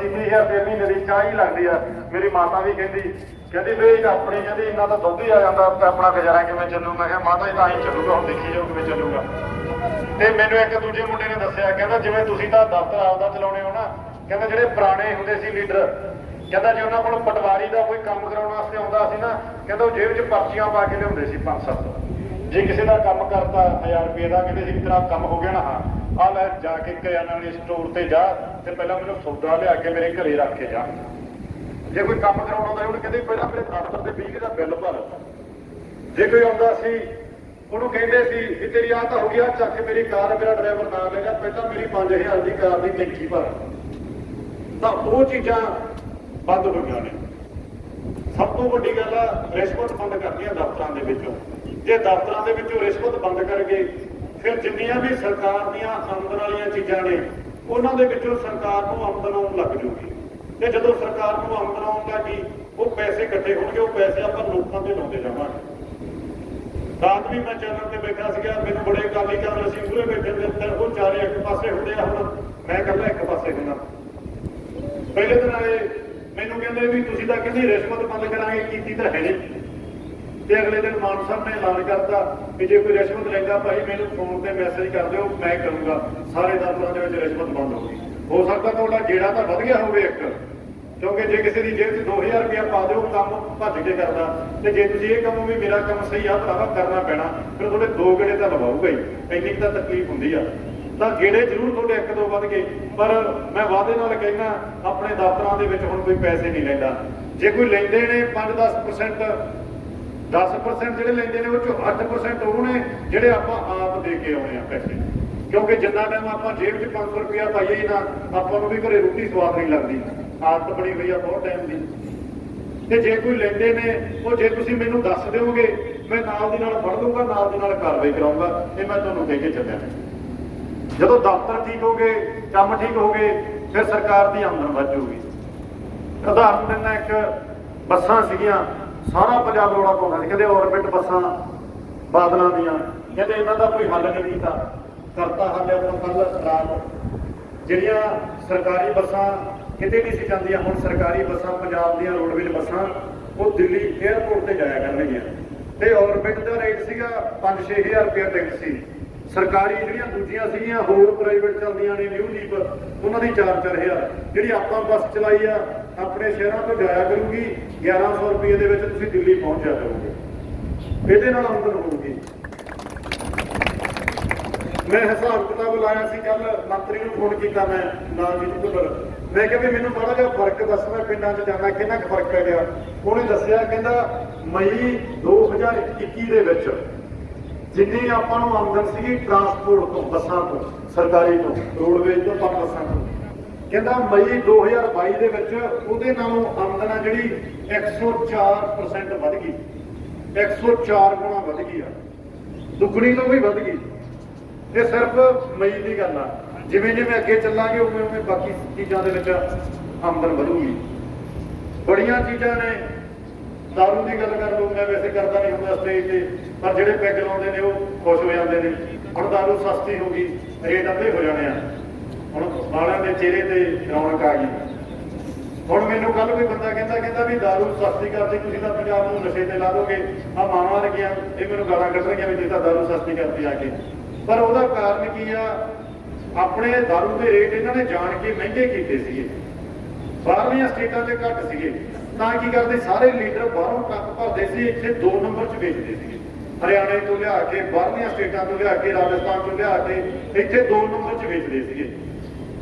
25-30 ਰੁਪਏ ਮਹੀਨੇ ਦੀ ਚਾਹ ਹੀ ਲੱਗਦੀ ਆ। ਮੇਰੀ ਮਾਤਾ ਵੀ ਕਹਿੰਦੀ ਵੀ ਆਪਣੀ ਕਹਿੰਦੀ ਇੰਨਾ ਤਾਂ ਦੁੱਧ ਹੀ ਆ ਜਾਂਦਾ, ਆਪਣਾ ਗੁਜ਼ਾਰਾ ਕਿਵੇਂ ਚੱਲੂ? ਮੈਂ ਕਿਹਾ ਮਾਤਾ ਜੀ ਤਾਂ ਹੀ ਚੱਲੂਗਾ, ਹੁਣ ਦੇਖੀ ਜਾਓ ਕਿਵੇਂ ਚੱਲੂਗਾ। ਤੇ ਮੈਨੂੰ ਇੱਕ ਦੂਜੇ ਮੁੰਡੇ ਨੇ ਦੱਸਿਆ, ਕਹਿੰਦਾ ਜਿਵੇਂ ਤੁਸੀਂ ਤਾਂ ਦਫ਼ਤਰ ਆਪਦਾ ਚਲਾਉਣੇ ਹੋ ਨਾ, ਕਹਿੰਦਾ ਜਿਹੜੇ ਪੁਰਾਣੇ ਹੁੰਦੇ ਸੀ ਲੀਡਰ, ਕਹਿੰਦਾ ਜੇ ਉਹਨਾਂ ਕੋਲ ਪਟਵਾਰੀ ਦਾ ਕੋਈ ਕੰਮ ਕਰਾਉਣ ਵਾਸਤੇ ਆਉਂਦਾ ਸੀ ਨਾ, ਕਹਿੰਦਾ ਉਹ ਜੇਬ 'ਚ ਪਰਚੀਆਂ ਪਾ ਕੇ ਲਿਆਉਂਦੇ ਸੀ 5-7। ਜੇ ਕਿਸੇ ਦਾ ਕੰਮ ਕਰਤਾ 1000 ਰੁਪਏ ਦਾ, ਕਹਿੰਦੇ ਸੀ ਤੇਰਾ ਕੰਮ ਹੋ ਗਿਆ ਨਾ, ਹਾਂ ਆ ਲੈ ਜਾ ਕੇ ਕਰਿਆਨਾ ਵਾਲੇ ਸਟੋਰ ਤੇ ਜਾ ਤੇ ਪਹਿਲਾਂ ਮੈਨੂੰ ਸੌਦਾ ਲਿਆ ਕੇ ਮੇਰੇ ਘਰੇ ਰੱਖ ਕੇ ਜਾ। ਜੇ ਕੋਈ ਕੰਮ ਕਰਾਉਣਾ ਹੁੰਦਾ ਉਹਨੂੰ ਕਹਿੰਦੇ ਪਹਿਲਾਂ ਮੇਰੇ ਦਫ਼ਤਰ ਦੇ ਬਿਜਲੀ ਦਾ ਬਿੱਲ ਭਰ। ਜੇ ਕੋਈ ਆਉਂਦਾ ਸੀ ਉਹਨੂੰ ਕਹਿੰਦੇ ਸੀ ਵੀ ਤੇਰੀ ਆਹ ਤਾਂ ਹੋ ਗਿਆ, ਚੱਕ ਮੇਰੀ ਕਾਰ, ਮੇਰਾ ਡਰਾਈਵਰ ਨਾਲ ਲੈ ਜਾ, ਪਹਿਲਾਂ ਮੇਰੀ 5000 ਦੀ ਕਾਰ ਦੀ ਟੈਂਕੀ ਭਰ। ਤਾਂ ਉਹ ਚੀਜ਼ਾਂ ਬੰਦ ਹੋ ਗਈਆਂ ਨੇ। ਸਭ ਤੋਂ ਵੱਡੀ ਗੱਲ ਆ ਰਿਸ਼ਵਤ ਬੰਦ ਕਰਨੀ ਆ ਦਫ਼ਤਰਾਂ ਦੇ ਵਿੱਚੋਂ। ਜੇ ਦਫ਼ਤਰਾਂ ਦੇ ਵਿੱਚੋਂ ਰਿਸ਼ਵਤ ਬੰਦ ਕਰਗੇ, ਫਿਰ ਜਿੰਨੀਆਂ ਵੀ ਸਰਕਾਰ ਦੀਆਂ ਆਮਦਨ ਵਾਲੀਆਂ ਚੀਜ਼ਾਂ ਨੇ ਉਹਨਾਂ ਦੇ ਵਿੱਚੋਂ ਸਰਕਾਰ ਨੂੰ ਆਮਦਨ ਆਉਣ ਲੱਗ ਜੂਗੀ। ਤੇ ਜਦੋਂ ਸਰਕਾਰ ਨੂੰ ਆਮਦਨ ਆਉਣ ਲੱਗੀ, ਉਹ ਪੈਸੇ ਇਕੱਠੇ ਹੋਣਗੇ, ਉਹ ਪੈਸੇ ਆਪਾਂ ਲੋਕਾਂ ਤੇ ਲਾਉਂਦੇ ਜਾਵਾਂਗੇ। ਰਾਤ ਵੀ ਮੈਂ ਚੈਨਲ ਤੇ ਬੈਠਾ ਸੀਗਾ, ਮੈਨੂੰ ਬੜੇ ਅਕਾਲੀ ਕਾਂਗਰਸੀ ਅਸੀਂ ਮੂਹਰੇ ਬੈਠੇ ਹੁੰਦੇ, ਉਹ ਚਾਰੇ ਇੱਕ ਪਾਸੇ ਹੁੰਦੇ ਆ, ਹੁਣ ਮੈਂ ਇਕੱਲਾ ਇੱਕ ਪਾਸੇ ਹੁੰਦਾ। ਪਹਿਲੇ ਦਿਨ ਆਏ ਮੈਨੂੰ ਕਹਿੰਦੇ ਵੀ ਤੁਸੀਂ ਤਾਂ ਕਹਿੰਦੇ ਰਿਸ਼ਵਤ ਬੰਦ ਕਰਾਂਗੇ, ਕੀਤੀ ਤਾਂ ਹੈ ਨਹੀਂ। ਤੇ ਅਗਲੇ ਦਿਨ ਮਾਨ ਸਾਹਿਬ ਨੇ ਐਲਾਨ ਕਰਤਾ ਵੀ ਜੇ ਕੋਈ ਰਿਸ਼ਵਤ ਲੈਂਦਾ ਭਾਈ ਮੈਨੂੰ ਫੋਨ ਤੇ ਮੈਸੇਜ ਕਰ ਦਿਓ, ਮੈਂ ਕਰੂੰਗਾ, ਸਾਰੇ ਦਫ਼ਤਰਾਂ ਦੇ ਵਿੱਚ ਰਿਸ਼ਵਤ ਬੰਦ ਹੋਊਗੀ। ਹੋ ਸਕਦਾ ਤੁਹਾਡਾ ਗੇੜਾ ਤਾਂ ਵਧ ਗਿਆ ਹੋਵੇ ਇੱਕ, ਕਿਉਂਕਿ ਜੇ ਕਿਸੇ ਦੀ ਜੇਬ 'ਚ 2000 ਰੁਪਇਆ ਪਾ ਦਿਓ ਕੰਮ ਭੱਜ ਕੇ ਕਰਦਾ, ਤੇ ਜੇ ਤੁਸੀਂ ਇਹ ਕਹੋ ਵੀ ਮੇਰਾ ਕੰਮ ਸਹੀ ਆ ਭਰਾਵਾ ਕਰਨਾ ਪੈਣਾ, ਫਿਰ ਤੁਹਾਡੇ 2 ਗੇੜੇ ਤਾਂ ਲਵਾਊਗਾ ਹੀ, ਇੰਨੀ ਤਾਂ ਤਕਲੀਫ ਹੁੰਦੀ ਆ। ਤਾਂ ਗੇੜੇ ਜ਼ਰੂਰ ਤੁਹਾਡੇ 1-2 ਵੱਧ ਗਏ, ਪਰ ਮੈਂ ਵਾਅਦੇ ਨਾਲ ਕਹਿੰਦਾ ਆਪਣੇ ਦਫ਼ਤਰਾਂ ਦੇ ਵਿੱਚ ਹੁਣ ਕੋਈ ਪੈਸੇ ਨਹੀਂ ਲੈਂਦਾ। ਜੇ ਕੋਈ ਲੈਂਦੇ ਨੇ 5-10%, 10% ਜਿਹੜੇ ਲੈਂਦੇ ਨੇ ਉਹ 'ਚੋਂ 8% ਉਹ ਨੇ ਜਿਹੜੇ ਆਪਾਂ ਆਪ ਦੇ ਕੇ ਆਉਣੇ ਆ ਪੈਸੇ। ਕਿਉਂਕਿ ਜਿੰਨਾ ਟਾਈਮ ਆਪਾਂ ਜੇਬ 'ਚ 500 ਰੁਪਇਆ ਪਾਈਏ ਹੀ ਨਾ, ਆਪਾਂ ਨੂੰ ਵੀ ਘਰੇ ਰੋਟੀ ਸਵਾਦ ਨਹੀਂ ਲੱਗਦੀ, ਆਦਤ ਬਣੀ ਹੋਈ ਆ ਬਹੁਤ ਟਾਈਮ ਦੀ। ਤੇ ਜੇ ਕੋਈ ਲੈਂਦੇ ਨੇ, ਉਹ ਜੇ ਤੁਸੀਂ ਮੈਨੂੰ ਦੱਸ ਦਿਓਗੇ ਮੈਂ ਨਾਲ ਦੀ ਨਾਲ ਫੜ ਲੂੰਗਾ, ਨਾਲ ਦੀ ਨਾਲ ਕਾਰਵਾਈ ਕਰਾਉਂਗਾ। ਇਹ ਮੈਂ ਤੁਹਾਨੂੰ ਕਹਿ ਕੇ ਚੱਲਿਆ। ਜਦੋਂ ਦਫ਼ਤਰ ਠੀਕ ਹੋ ਗਏ, ਕੰਮ ਠੀਕ ਹੋ ਗਏ, ਫਿਰ ਸਰਕਾਰ ਦੀ ਆਮਦਨ ਵੱਧੂਗੀ। ਉਦਾਹਰਨ ਦਿੰਦਾ, ਇੱਕ ਬੱਸਾਂ ਸੀਗੀਆਂ, ਸਾਰਾ ਪੰਜਾਬ ਰੌਲਾ ਪਾਉਂਦਾ ਸੀ, ਕਹਿੰਦੇ ਔਰਬਿਟ ਬੱਸਾਂ ਬਾਦਲਾਂ ਦੀਆਂ, ਕਹਿੰਦੇ ਇਹਨਾਂ ਦਾ ਕੋਈ ਹੱਲ ਨਹੀਂ ਕੀਤਾ। ਕਰਤਾ ਹੱਲ ਆਪਾਂ ਕੱਲ੍ਹ ਰਾਤ ਜਿਹੜੀਆਂ ਸਰਕਾਰੀ ਬੱਸਾਂ ਕਿਤੇ ਨਹੀਂ ਸੀ ਜਾਂਦੀਆਂ, ਹੁਣ ਸਰਕਾਰੀ ਬੱਸਾਂ ਪੰਜਾਬ ਦੀਆਂ ਰੋਡਵੇਜ਼ ਬੱਸਾਂ ਉਹ ਦਿੱਲੀ ਏਅਰਪੋਰਟ ਤੇ ਜਾਇਆ ਕਰਨਗੀਆਂ। ਤੇ ਔਰਬਿਟ ਦਾ ਰੇਟ ਸੀਗਾ 5-6 ਹਜ਼ਾਰ ਰੁਪਇਆ ਟਿਕਟ ਸੀ। ਸਰਕਾਰੀ ਜਿਹੜੀਆਂ ਦੂਜੀਆਂ ਸੀਗੀਆਂ ਹੋਰ ਪ੍ਰਾਈਵੇਟ ਚੱਲਦੀਆਂ ਨੇ, ਨਿਊ ਲੀਪ, ਉਹਨਾਂ ਦੀ 4-4 ਹਜ਼ਾਰ। ਜਿਹੜੀ ਆਪਾਂ ਬੱਸ ਚਲਾਈ ਆ ਆਪਣੇ ਸ਼ਹਿਰਾਂ ਤੋਂ ਜਾਇਆ ਕਰੂਗੀ, 1100 ਰੁਪਏ ਦੇ ਵਿੱਚ ਤੁਸੀਂ ਦਿੱਲੀ ਪਹੁੰਚ ਜਾ ਕਰੋਗੇ। ਇਹਦੇ ਨਾਲ ਆਮਦਨ ਹੋਊਗੀ। ਮੈਂ ਹਿਸਾਬ ਕਿਤਾਬ ਲਾਇਆ ਸੀ, ਕੱਲ ਮੰਤਰੀ ਨੂੰ ਫੋਨ ਕੀਤਾ ਮੈਂ, ਨਾਲਜੀਤ ਭੁੱਲਰ, ਮੈਂ ਕਿਹਾ ਵੀ ਮੈਨੂੰ ਮਾੜਾ ਜਿਹਾ ਫਰਕ ਦੱਸ, ਮੈਂ ਪਿੰਡਾਂ 'ਚ ਜਾਂਦਾ ਕਿੰਨਾ ਕੁ ਫਰਕ ਪੈ ਗਿਆ। ਉਹਨੇ ਦੱਸਿਆ, ਕਹਿੰਦਾ ਮਈ 2021 ਦੇ ਵਿੱਚ ਜਿੰਨੀ ਆਪਾਂ ਨੂੰ ਆਮਦਨ ਸੀਗੀ ਟਰਾਂਸਪੋਰਟ ਤੋਂ, ਬੱਸਾਂ ਤੋਂ, ਸਰਕਾਰੀ ਤੋਂ, ਰੋਡਵੇਜ਼ ਤੋਂ, ਪਰ ਬੱਸਾਂ ਤੋਂ, ਕਹਿੰਦਾ ਮਈ 2022 ਦੇ ਵਿੱਚ ਉਹਦੇ ਨਾਲੋਂ ਆਮਦਨ ਆ ਜਿਹੜੀ 104% ਵੱਧ ਗਈ। 104 ਗੁਣਾ ਵੱਧ ਗਈ ਆ, ਦੁੱਗਣੀ ਤੋਂ ਵੀ ਵੱਧ ਗਈ। ਇਹ ਸਿਰਫ ਮਈ ਦੀ ਗੱਲ ਆ। ਜਿਵੇਂ ਜਿਵੇਂ ਅੱਗੇ ਚੱਲਾਂਗੇ ਉਵੇਂ ਉਵੇਂ ਬਾਕੀ ਚੀਜ਼ਾਂ ਦੇ ਵਿੱਚ ਆਮਦਨ ਵਧੂਗੀ। ਬੜੀਆਂ ਚੀਜ਼ਾਂ ਨੇ। ਦਾਰੂ ਦੀ ਗੱਲ ਕਰ ਲਓ, ਮੈਂ ਵੈਸੇ ਕਰਦਾ ਨਹੀਂ ਹੁੰਦਾ ਸਟੇਜ ਤੇ, ਪਰ ਜਿਹੜੇ ਪੈਗ ਲਾਉਂਦੇ ਨੇ ਉਹ ਖੁਸ਼ ਹੋ ਜਾਂਦੇ ਨੇ। ਹੁਣ ਦਾਰੂ ਸਸਤੀ ਹੋ ਗਈ, ਰੇਟ ਅੱਧੇ ਹੋ ਜਾਣੇ ਆ। ਹੁਣ ਵਾਲਿਆਂ ਦੇ ਚਿਹਰੇ ਤੇ ਰੌਣਕ ਆ ਗਈ। ਹੁਣ ਮੈਨੂੰ ਕੱਲ ਕੋਈ ਬੰਦਾ ਕਹਿੰਦਾ ਵੀ ਦਾਰੂ ਸਸਤੀ ਕਰਤੀ, ਤੁਸੀਂ ਤਾਂ ਪੰਜਾਬ ਨੂੰ ਨਸ਼ੇ ਤੇ ਲਾ ਦੋਗੇ, ਆਹ ਮਾਵਾਂ ਲੱਗੀਆਂ ਇਹ ਮੈਨੂੰ ਗਾਲਾਂ ਕੱਢਣਗੀਆਂ ਵੀ ਜੇ ਤਾਂ ਦਾਰੂ ਸਸਤੀ ਕਰਤੀ ਆ ਕੇ। ਪਰ ਉਹਦਾ ਕਾਰਨ ਕੀ ਆ? ਆਪਣੇ ਦਾਰੂ ਦੇ ਰੇਟ ਇਹਨਾਂ ਨੇ ਜਾਣ ਕੇ ਮਹਿੰਗੇ ਕੀਤੇ ਸੀਗੇ, ਬਾਹਰਲੀਆਂ ਸਟੇਟਾਂ 'ਚ ਘੱਟ ਸੀਗੇ। ਤਾਂ ਕੀ ਕਰਦੇ, ਸਾਰੇ ਲੀਡਰ ਬਾਹਰੋਂ ਟੱਕ ਭਰਦੇ ਸੀ, ਇੱਥੇ 2 ਨੰਬਰ 'ਚ ਵੇਚਦੇ ਸੀਗੇ। ਹਰਿਆਣੇ ਤੋਂ ਲਿਆ ਕੇ, ਬਾਹਰਲੀਆਂ ਸਟੇਟਾਂ ਤੋਂ ਲਿਆ ਕੇ, ਰਾਜਸਥਾਨ ਤੋਂ ਲਿਆ ਕੇ ਇੱਥੇ 2 ਨੰਬਰ 'ਚ ਵੇਚਦੇ ਸੀਗੇ।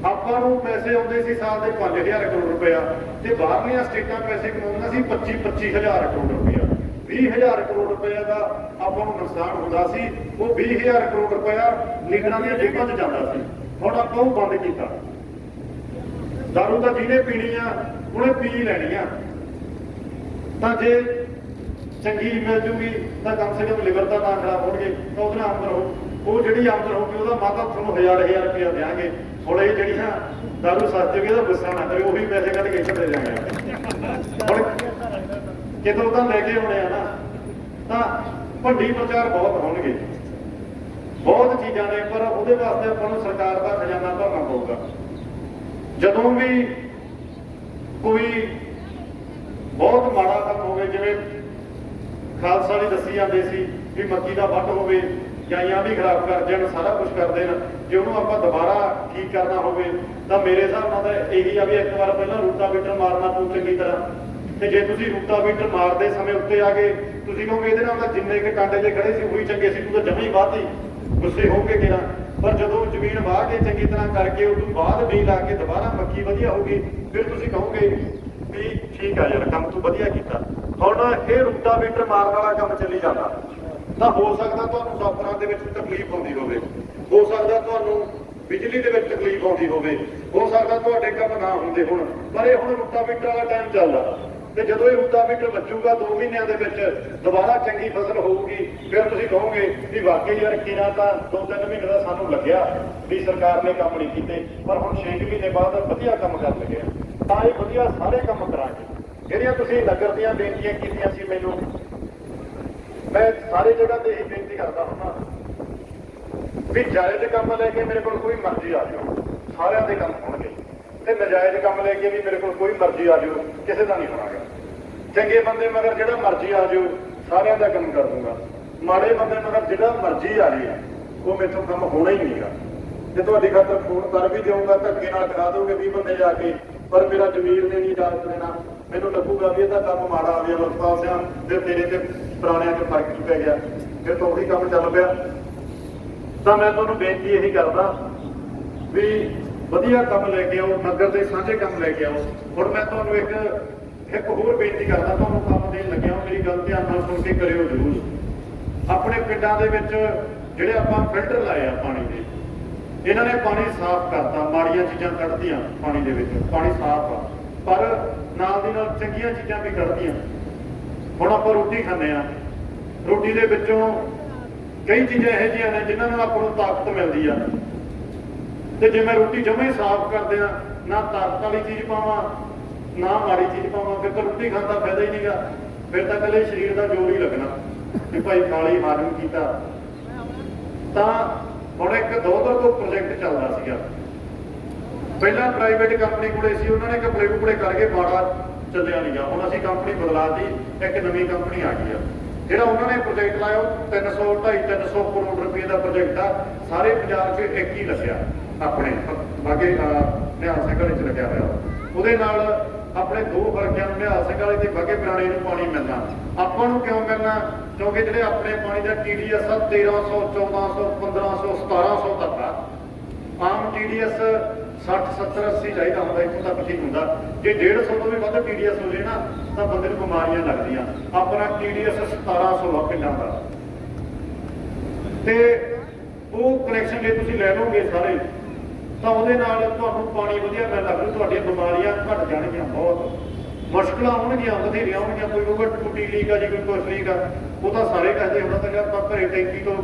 ਆਪਾਂ ਨੂੰ ਪੈਸੇ ਆਉਂਦੇ ਸੀ ਸਾਲ ਦੇ 5000 ਕਰੋੜ ਰੁਪਇਆ, ਤੇ ਬਾਹਰਲੀਆਂ ਸਟੇਟਾਂ ਪੈਸੇ ਕਮਾਉਂਦੀਆਂ ਸੀ 25-25 ਹਜ਼ਾਰ ਕਰੋੜ ਰੁਪਇਆ। 20,000 ਕਰੋੜ ਰੁਪਇਆ ਦਾ ਆਪਾਂ ਨੂੰ ਨੁਕਸਾਨ ਹੁੰਦਾ ਸੀ। ਉਹ 20,000 ਕਰੋੜ ਰੁਪਇਆ ਲੀਡਰਾਂ ਦੀਆਂ ਜੇਬਾਂ 'ਚ ਜਾਂਦਾ ਸੀ। ਹੁਣ ਆਪਾਂ ਉਹ ਬੰਦ ਕੀਤਾ। ਦਾਰੂ ਤਾਂ ਜਿਹਨੇ ਪੀਣੀ ਆ ਉਹਨੇ ਪੀ ਲੈਣੀ ਆ। ਤਾਂ ਜੇ ਚੰਗੀ ਮਿਲ ਜੂਗੀ ਤਾਂ ਕਮ ਸੇ ਕਮ ਲਿਵਰ ਦਾ ਨਾ ਖਰਾਬ ਹੋਣਗੇ, ਤਾਂ ਉਹਦੇ ਨਾਲ ਆਮਦਨ ਹੋ। ਉਹ ਜਿਹੜੀ ਆਮਦਨ ਹੋਊਗੀ ਉਹਦਾ ਮਾਤਾ ਤੁਹਾਨੂੰ 1000 ਰੁਪਇਆ ਦਿਆਂਗੇ। ਹੁਣ ਇਹ ਜਿਹੜੀਆਂ ਦਾਰੂ ਸਸਤੀ ਹੋਈ ਇਹਦਾ ਗੁੱਸਾ ਨਾ ਕਰੇ, ਉਹੀ ਪੈਸੇ ਕੱਢ ਕੇ ਇੱਥੇ ਦੇ ਦਿਆਂਗੇ। ਹੁਣ ਕਿਤੋਂ ਤਾਂ ਲੈ ਕੇ ਆਉਣੇ ਆ ਨਾ, ਤਾਂ ਭੰਡੀ ਪ੍ਰਚਾਰ ਬਹੁਤ ਹੋਣਗੇ, ਬਹੁਤ ਚੀਜ਼ਾਂ ਨੇ। ਪਰ ਉਹਦੇ ਵਾਸਤੇ ਆਪਾਂ ਨੂੰ ਸਰਕਾਰ ਦਾ ਖਜ਼ਾਨਾ ਭਰਨਾ ਪਊਗਾ। ਜਦੋਂ ਵੀ ਕੋਈ ਬਹੁਤ ਮਾੜਾ ਕੰਮ ਹੋਵੇ, ਜਿਵੇਂ ਖਾਲਸਾ ਦੀ ਦੱਸੀ ਜਾਂਦੇ ਸੀ ਵੀ ਮੱਕੀ ਦਾ ਵੱਢ ਹੋਵੇ, ਗਾਈਆਂ ਵੀ ਖਰਾਬ ਕਰ ਜਾਣ, ਸਾਰਾ ਕੁਝ ਕਰ ਦੇਣ, ਜੇ ਉਹਨੂੰ ਆਪਾਂ ਦੁਬਾਰਾ ਠੀਕ ਕਰਨਾ ਹੋਵੇ ਤਾਂ ਮੇਰੇ ਹਿਸਾਬ ਨਾਲ ਤਾਂ ਇਹੀ ਆ ਵੀ ਇੱਕ ਵਾਰ ਪਹਿਲਾਂ ਰੂਟਾਵੀਟਰ ਮਾਰਨਾ ਪਊ ਚੰਗੀ ਤਰ੍ਹਾਂ। ਤੇ ਜੇ ਤੁਸੀਂ ਰੂਟਾਵੀਟਰ ਮਾਰਦੇ ਸਮੇਂ ਉੱਤੇ ਆ ਗਏ, ਤੁਸੀਂ ਕਹੋਗੇ ਇਹਦੇ ਨਾਲ ਤਾਂ ਜਿੰਨੇ ਕਿ ਕਾਂਡੇ ਜੇ ਖੜੇ ਸੀ ਉਹੀ ਚੰਗੇ ਸੀ, ਤੂੰ ਤਾਂ ਜਮੀ ਵਾਹਤੀ, ਗੁੱਸੇ ਹੋਗੇ ਕਿਹੜਾ। ਪਰ ਜਦੋਂ ਜ਼ਮੀਨ ਵਾਹ ਕੇ ਚੰਗੀ ਤਰ੍ਹਾਂ ਕਰਕੇ ਉਸ ਤੋਂ ਬਾਅਦ ਬੀਜ ਲਾ ਕੇ ਦੁਬਾਰਾ ਮੱਕੀ ਵਧੀਆ ਹੋਊਗੀ, ਫਿਰ ਤੁਸੀਂ ਕਹੋਗੇ ਵੀ ਠੀਕ ਆ ਯਾਰ, ਕੰਮ ਤੂੰ ਵਧੀਆ ਕੀਤਾ। ਹੁਣ ਇਹ ਰੂਟਾਵੀਟਰ ਮਾਰਨ ਵਾਲਾ ਕੰਮ ਚੱਲੀ ਜਾਂਦਾ, ਤਾਂ ਹੋ ਸਕਦਾ ਤੁਹਾਨੂੰ ਦਫ਼ਤਰਾਂ ਦੇ ਵਿੱਚ ਤਕਲੀਫ ਆਉਂਦੀ ਹੋਵੇ, ਹੋ ਸਕਦਾ ਤੁਹਾਨੂੰ ਬਿਜਲੀ ਦੇ ਵਿੱਚ ਤਕਲੀਫ ਆਉਂਦੀ ਹੋਵੇ, ਹੋ ਸਕਦਾ ਤੁਹਾਡੇ ਕੰਮ ਨਾ ਹੁੰਦੇ ਹੋਣ, ਪਰ ਇਹ ਹੁਣ ਰੂਟਾਵੀਟਰ ਵਾਲਾ ਟਾਈਮ ਚੱਲਦਾ। ਤੇ ਜਦੋਂ ਇਹ ਰੂਟਾਵੀਟਰ ਵੱਜੂਗਾ 2 ਮਹੀਨਿਆਂ ਦੇ ਵਿੱਚ ਦੁਬਾਰਾ ਚੰਗੀ ਫਸਲ ਹੋਊਗੀ, ਫਿਰ ਤੁਸੀਂ ਕਹੋਗੇ ਵੀ ਵਾਕਈ ਯਾਰ ਕਿਨਾ ਤਾਂ 2-3 ਮਹੀਨੇ ਦਾ ਸਾਨੂੰ ਲੱਗਿਆ ਵੀ ਸਰਕਾਰ ਨੇ ਕੰਮ ਨਹੀਂ ਕੀਤੇ, ਪਰ ਹੁਣ 6 ਮਹੀਨੇ ਬਾਅਦ ਵਧੀਆ ਕੰਮ ਕਰਨ ਲੱਗਿਆ। ਤਾਂ ਇਹ ਵਧੀਆ ਸਾਰੇ ਕੰਮ ਕਰਾਂਗੇ। ਜਿਹੜੀਆਂ ਤੁਸੀਂ ਨਗਰ ਦੀਆਂ ਬੇਨਤੀਆਂ ਕੀਤੀਆਂ ਸੀ, ਮੈਨੂੰ ਮੈਂ ਸਾਰੇ ਜਗ੍ਹਾ ਤੇ ਇਹ ਬੇਨਤੀ ਕਰਦਾ ਹੁੰਦਾ ਵੀ ਜਾਇਜ਼ ਕੰਮ ਲੈ ਕੇ ਮੇਰੇ ਕੋਲ ਕੋਈ ਮਰਜ਼ੀ ਆ ਜਾਓ, ਸਾਰਿਆਂ ਦੇ ਕੰਮ ਹੋਣਗੇ, ਤੇ ਨਜਾਇਜ਼ ਕੰਮ ਲੈ ਕੇ ਵੀ ਮੇਰੇ ਕੋਲ ਕੋਈ ਮਰਜ਼ੀ ਆ ਜਾਓ, ਕਿਸੇ ਦਾ ਨਹੀਂ ਹੋਣਾਗਾ। ਚੰਗੇ ਬੰਦੇ ਮਗਰ ਜਿਹੜਾ ਮਰਜ਼ੀ ਆ ਜਾਓ, ਸਾਰਿਆਂ ਦਾ ਕੰਮ ਕਰ ਦੂੰਗਾ। ਮਾੜੇ ਬੰਦੇ ਮਗਰ ਜਿਹੜਾ ਮਰਜ਼ੀ ਆ ਰਹੀ ਹੈ, ਉਹ ਮੇਰੇ ਤੋਂ ਕੰਮ ਹੋਣਾ ਹੀ ਨਹੀਂਗਾ। ਜੇ ਤੁਹਾਡੀ ਖਾਤਰ ਫੋਨ ਕਰ ਵੀ ਦੇਊਂਗਾ, ਧੱਕੇ ਨਾਲ ਕਰਾ ਦੋਗੇ 20 ਬੰਦੇ ਜਾ ਕੇ, ਪਰ ਮੇਰਾ ਜ਼ਮੀਰ ਨੇ ਨਹੀਂ ਇਜਾਜ਼ਤ ਦੇਣਾ। ਮੈਨੂੰ ਲੱਗੂਗਾ ਵੀ ਇਹਦਾ ਕੰਮ ਮਾੜਾ ਆ ਗਿਆ, ਵਰਪਾਲ ਸਿਆ ਤੇ ਤੇਰੇ ਤੇ ਪੁਰਾਣਿਆਂ 'ਚ ਫਰਕ ਹੀ ਪੈ ਗਿਆ, ਫਿਰ ਤਾਂ ਉਹੀ ਕੰਮ ਚੱਲ ਪਿਆ। ਤਾਂ ਮੈਂ ਤੁਹਾਨੂੰ ਬੇਨਤੀ ਇਹੀ ਕਰਦਾ ਵੀ ਵਧੀਆ ਕੰਮ ਲੈ ਕੇ ਆਓ, ਨਗਰ ਦੇ ਸਾਂਝੇ ਕੰਮ ਲੈ ਕੇ ਆਓ। ਹੁਣ ਮੈਂ ਤੁਹਾਨੂੰ ਇੱਕ ਹੋਰ ਬੇਨਤੀ ਕਰਦਾ, ਤੁਹਾਨੂੰ ਕੰਮ ਦੇਣ ਲੱਗਿਆ, ਮੇਰੀ ਗੱਲ ਧਿਆਨ ਨਾਲ ਸੁਣ ਕੇ ਕਰਿਓ ਜ਼ਰੂਰ। ਆਪਣੇ ਪਿੰਡਾਂ ਦੇ ਵਿੱਚ ਜਿਹੜੇ ਆਪਾਂ ਫਿਲਟਰ ਲਾਏ ਆ ਪਾਣੀ ਦੇ, ਇਹਨਾਂ ਨੇ ਪਾਣੀ ਸਾਫ਼ ਕਰਤਾ, ਮਾੜੀਆਂ ਚੀਜ਼ਾਂ ਕੱਢਦੀਆਂ ਪਾਣੀ ਦੇ ਵਿੱਚ, ਪਾਣੀ ਸਾਫ਼ ਆ, ਪਰ ਨਾਲ ਦੀ ਨਾਲ ਚੰਗੀਆਂ ਚੀਜ਼ਾਂ ਵੀ ਕੱਢਦੀਆਂ। ਹੁਣ ਆਪਾਂ ਰੋਟੀ ਖਾਂਦੇ ਆ, ਰੋਟੀ ਦੇ ਵਿੱਚੋਂ ਕਈ ਚੀਜ਼ਾਂ ਇਹੋ ਜਿਹੀਆਂ ਨੇ ਜਿਨ੍ਹਾਂ ਨਾਲ ਆਪਾਂ ਨੂੰ ਤਾਕਤ ਮਿਲਦੀ ਆ, ਤੇ ਜੇ ਮੈਂ ਰੋਟੀ ਜਮਾਂ ਹੀ ਸਾਫ਼ ਕਰਦੇ ਆ, ਨਾ ਤਾਕਤ ਵਾਲੀ ਚੀਜ਼ ਪਾਵਾਂ ਨਾ ਮਾੜੀ ਚੀਜ਼ ਪਾਵਾਂ, ਫਿਰ ਤਾਂ ਰੋਟੀ ਖਾਣ ਦਾ ਫਾਇਦਾ ਹੀ ਨਹੀਂਗਾ। ਫਿਰ ਤਾਂ ਇਕੱਲੇ ਸਰੀਰ ਦਾ ਜ਼ੋਰ ਹੀ ਲੱਗਣਾ ਵੀ ਭਾਈ ਖਾ ਲਈ, ਹਾਜ਼ਮ ਕੀਤਾ। ਤਾਂ ਹੁਣ ਇੱਕ ਦੋ ਪ੍ਰੋਜੈਕਟ ਚੱਲਦਾ ਸੀਗਾ, ਪਹਿਲਾਂ ਪ੍ਰਾਈਵੇਟ ਕੰਪਨੀ ਕੋਲੇ ਸੀ, ਉਹਨਾਂ ਨੇ ਕੱਪੜੇ ਕੁਪੜੇ ਕਰਕੇ ਮਾੜਾ ਚੱਲਿਆ ਨਹੀਂਗਾ। ਹੁਣ ਅਸੀਂ ਕੰਪਨੀ ਬਦਲਾਤੀ, ਇੱਕ ਨਵੀਂ ਕੰਪਨੀ ਆ ਗਈ ਆ। ਜਿਹੜਾ ਉਹਨਾਂ ਨੇ ਪ੍ਰੋਜੈਕਟ ਲਾਇਆ ਉਹ 250-350 ਕਰੋੜ ਰੁਪਏ ਦਾ ਪ੍ਰੋਜੈਕਟ ਆ, ਸਾਰੇ ਪੰਜਾਬ 'ਚ ਇੱਕ ਹੀ ਲੱਗਿਆ, ਆਪਣੇ ਬਾਗੇ ਨਿਹਾਲ ਸਿੰਘ ਵਾਲੇ 'ਚ ਲੱਗਿਆ ਹੋਇਆ। ਉਹਦੇ ਨਾਲ ਆਪਣੇ 2 ਹਲਕਿਆਂ ਨੂੰ, ਨਿਹਾਲ ਸਿੰਘ ਵਾਲੇ ਤੇ ਬਾਗੇ ਪੁਰਾਣੇ ਨੂੰ ਪਾਣੀ ਮਿਲਣਾ। ਆਪਾਂ ਨੂੰ ਕਿਉਂ ਮਿਲਣਾ? ਕਿਉਂਕਿ ਜਿਹੜੇ ਆਪਣੇ ਪਾਣੀ ਦਾ TDS ਆ 1300, 1400, 1500, 1700 ਤੱਕ ਆ। ਆਮ TDS 60, 70, 80 ਚਾਹੀਦਾ ਹੁੰਦਾ, ਇੱਥੋਂ ਤੱਕ ਠੀਕ ਹੁੰਦਾ। ਜੇ 150 ਤੋਂ ਵੀ ਵੱਧ TDS ਹੋ ਜੇ ਨਾ ਤਾਂ ਬੰਦੇ ਨੂੰ ਬਿਮਾਰੀਆਂ ਲੱਗਦੀਆਂ। ਆਪਣਾ TDS 1700 ਆ ਪਿੰਡਾਂ ਦਾ, ਤੇ ਉਹ ਕਨੈਕਸ਼ਨ ਜੇ ਤੁਸੀਂ ਲੈ ਲਓਗੇ ਸਾਰੇ, ਤਾਂ ਉਹਦੇ ਨਾਲ ਤੁਹਾਨੂੰ ਪਾਣੀ ਵਧੀਆ ਮਿਲਣ ਲੱਗ ਜੂ, ਤੁਹਾਡੀਆਂ ਬਿਮਾਰੀਆਂ ਘਟ ਜਾਣਗੀਆਂ। ਬਹੁਤ ਮੁਸ਼ਕਲਾਂ ਆਉਣਗੀਆਂ, ਬਥੇਰੀਆਂ ਆਉਣਗੀਆਂ। ਕੋਈ ਕਹੂਗਾ ਟੂਟੀ ਲੀਕ ਆ ਜੀ, ਕੋਈ ਕੁਛ ਲੀਕ ਆ, ਉਹ ਤਾਂ ਸਾਰੇ ਕਹਿੰਦੇ ਹੁੰਦਾ ਤਾਂ ਆਪਾਂ ਘਰੇ ਟੈਂਕੀ ਤੋਂ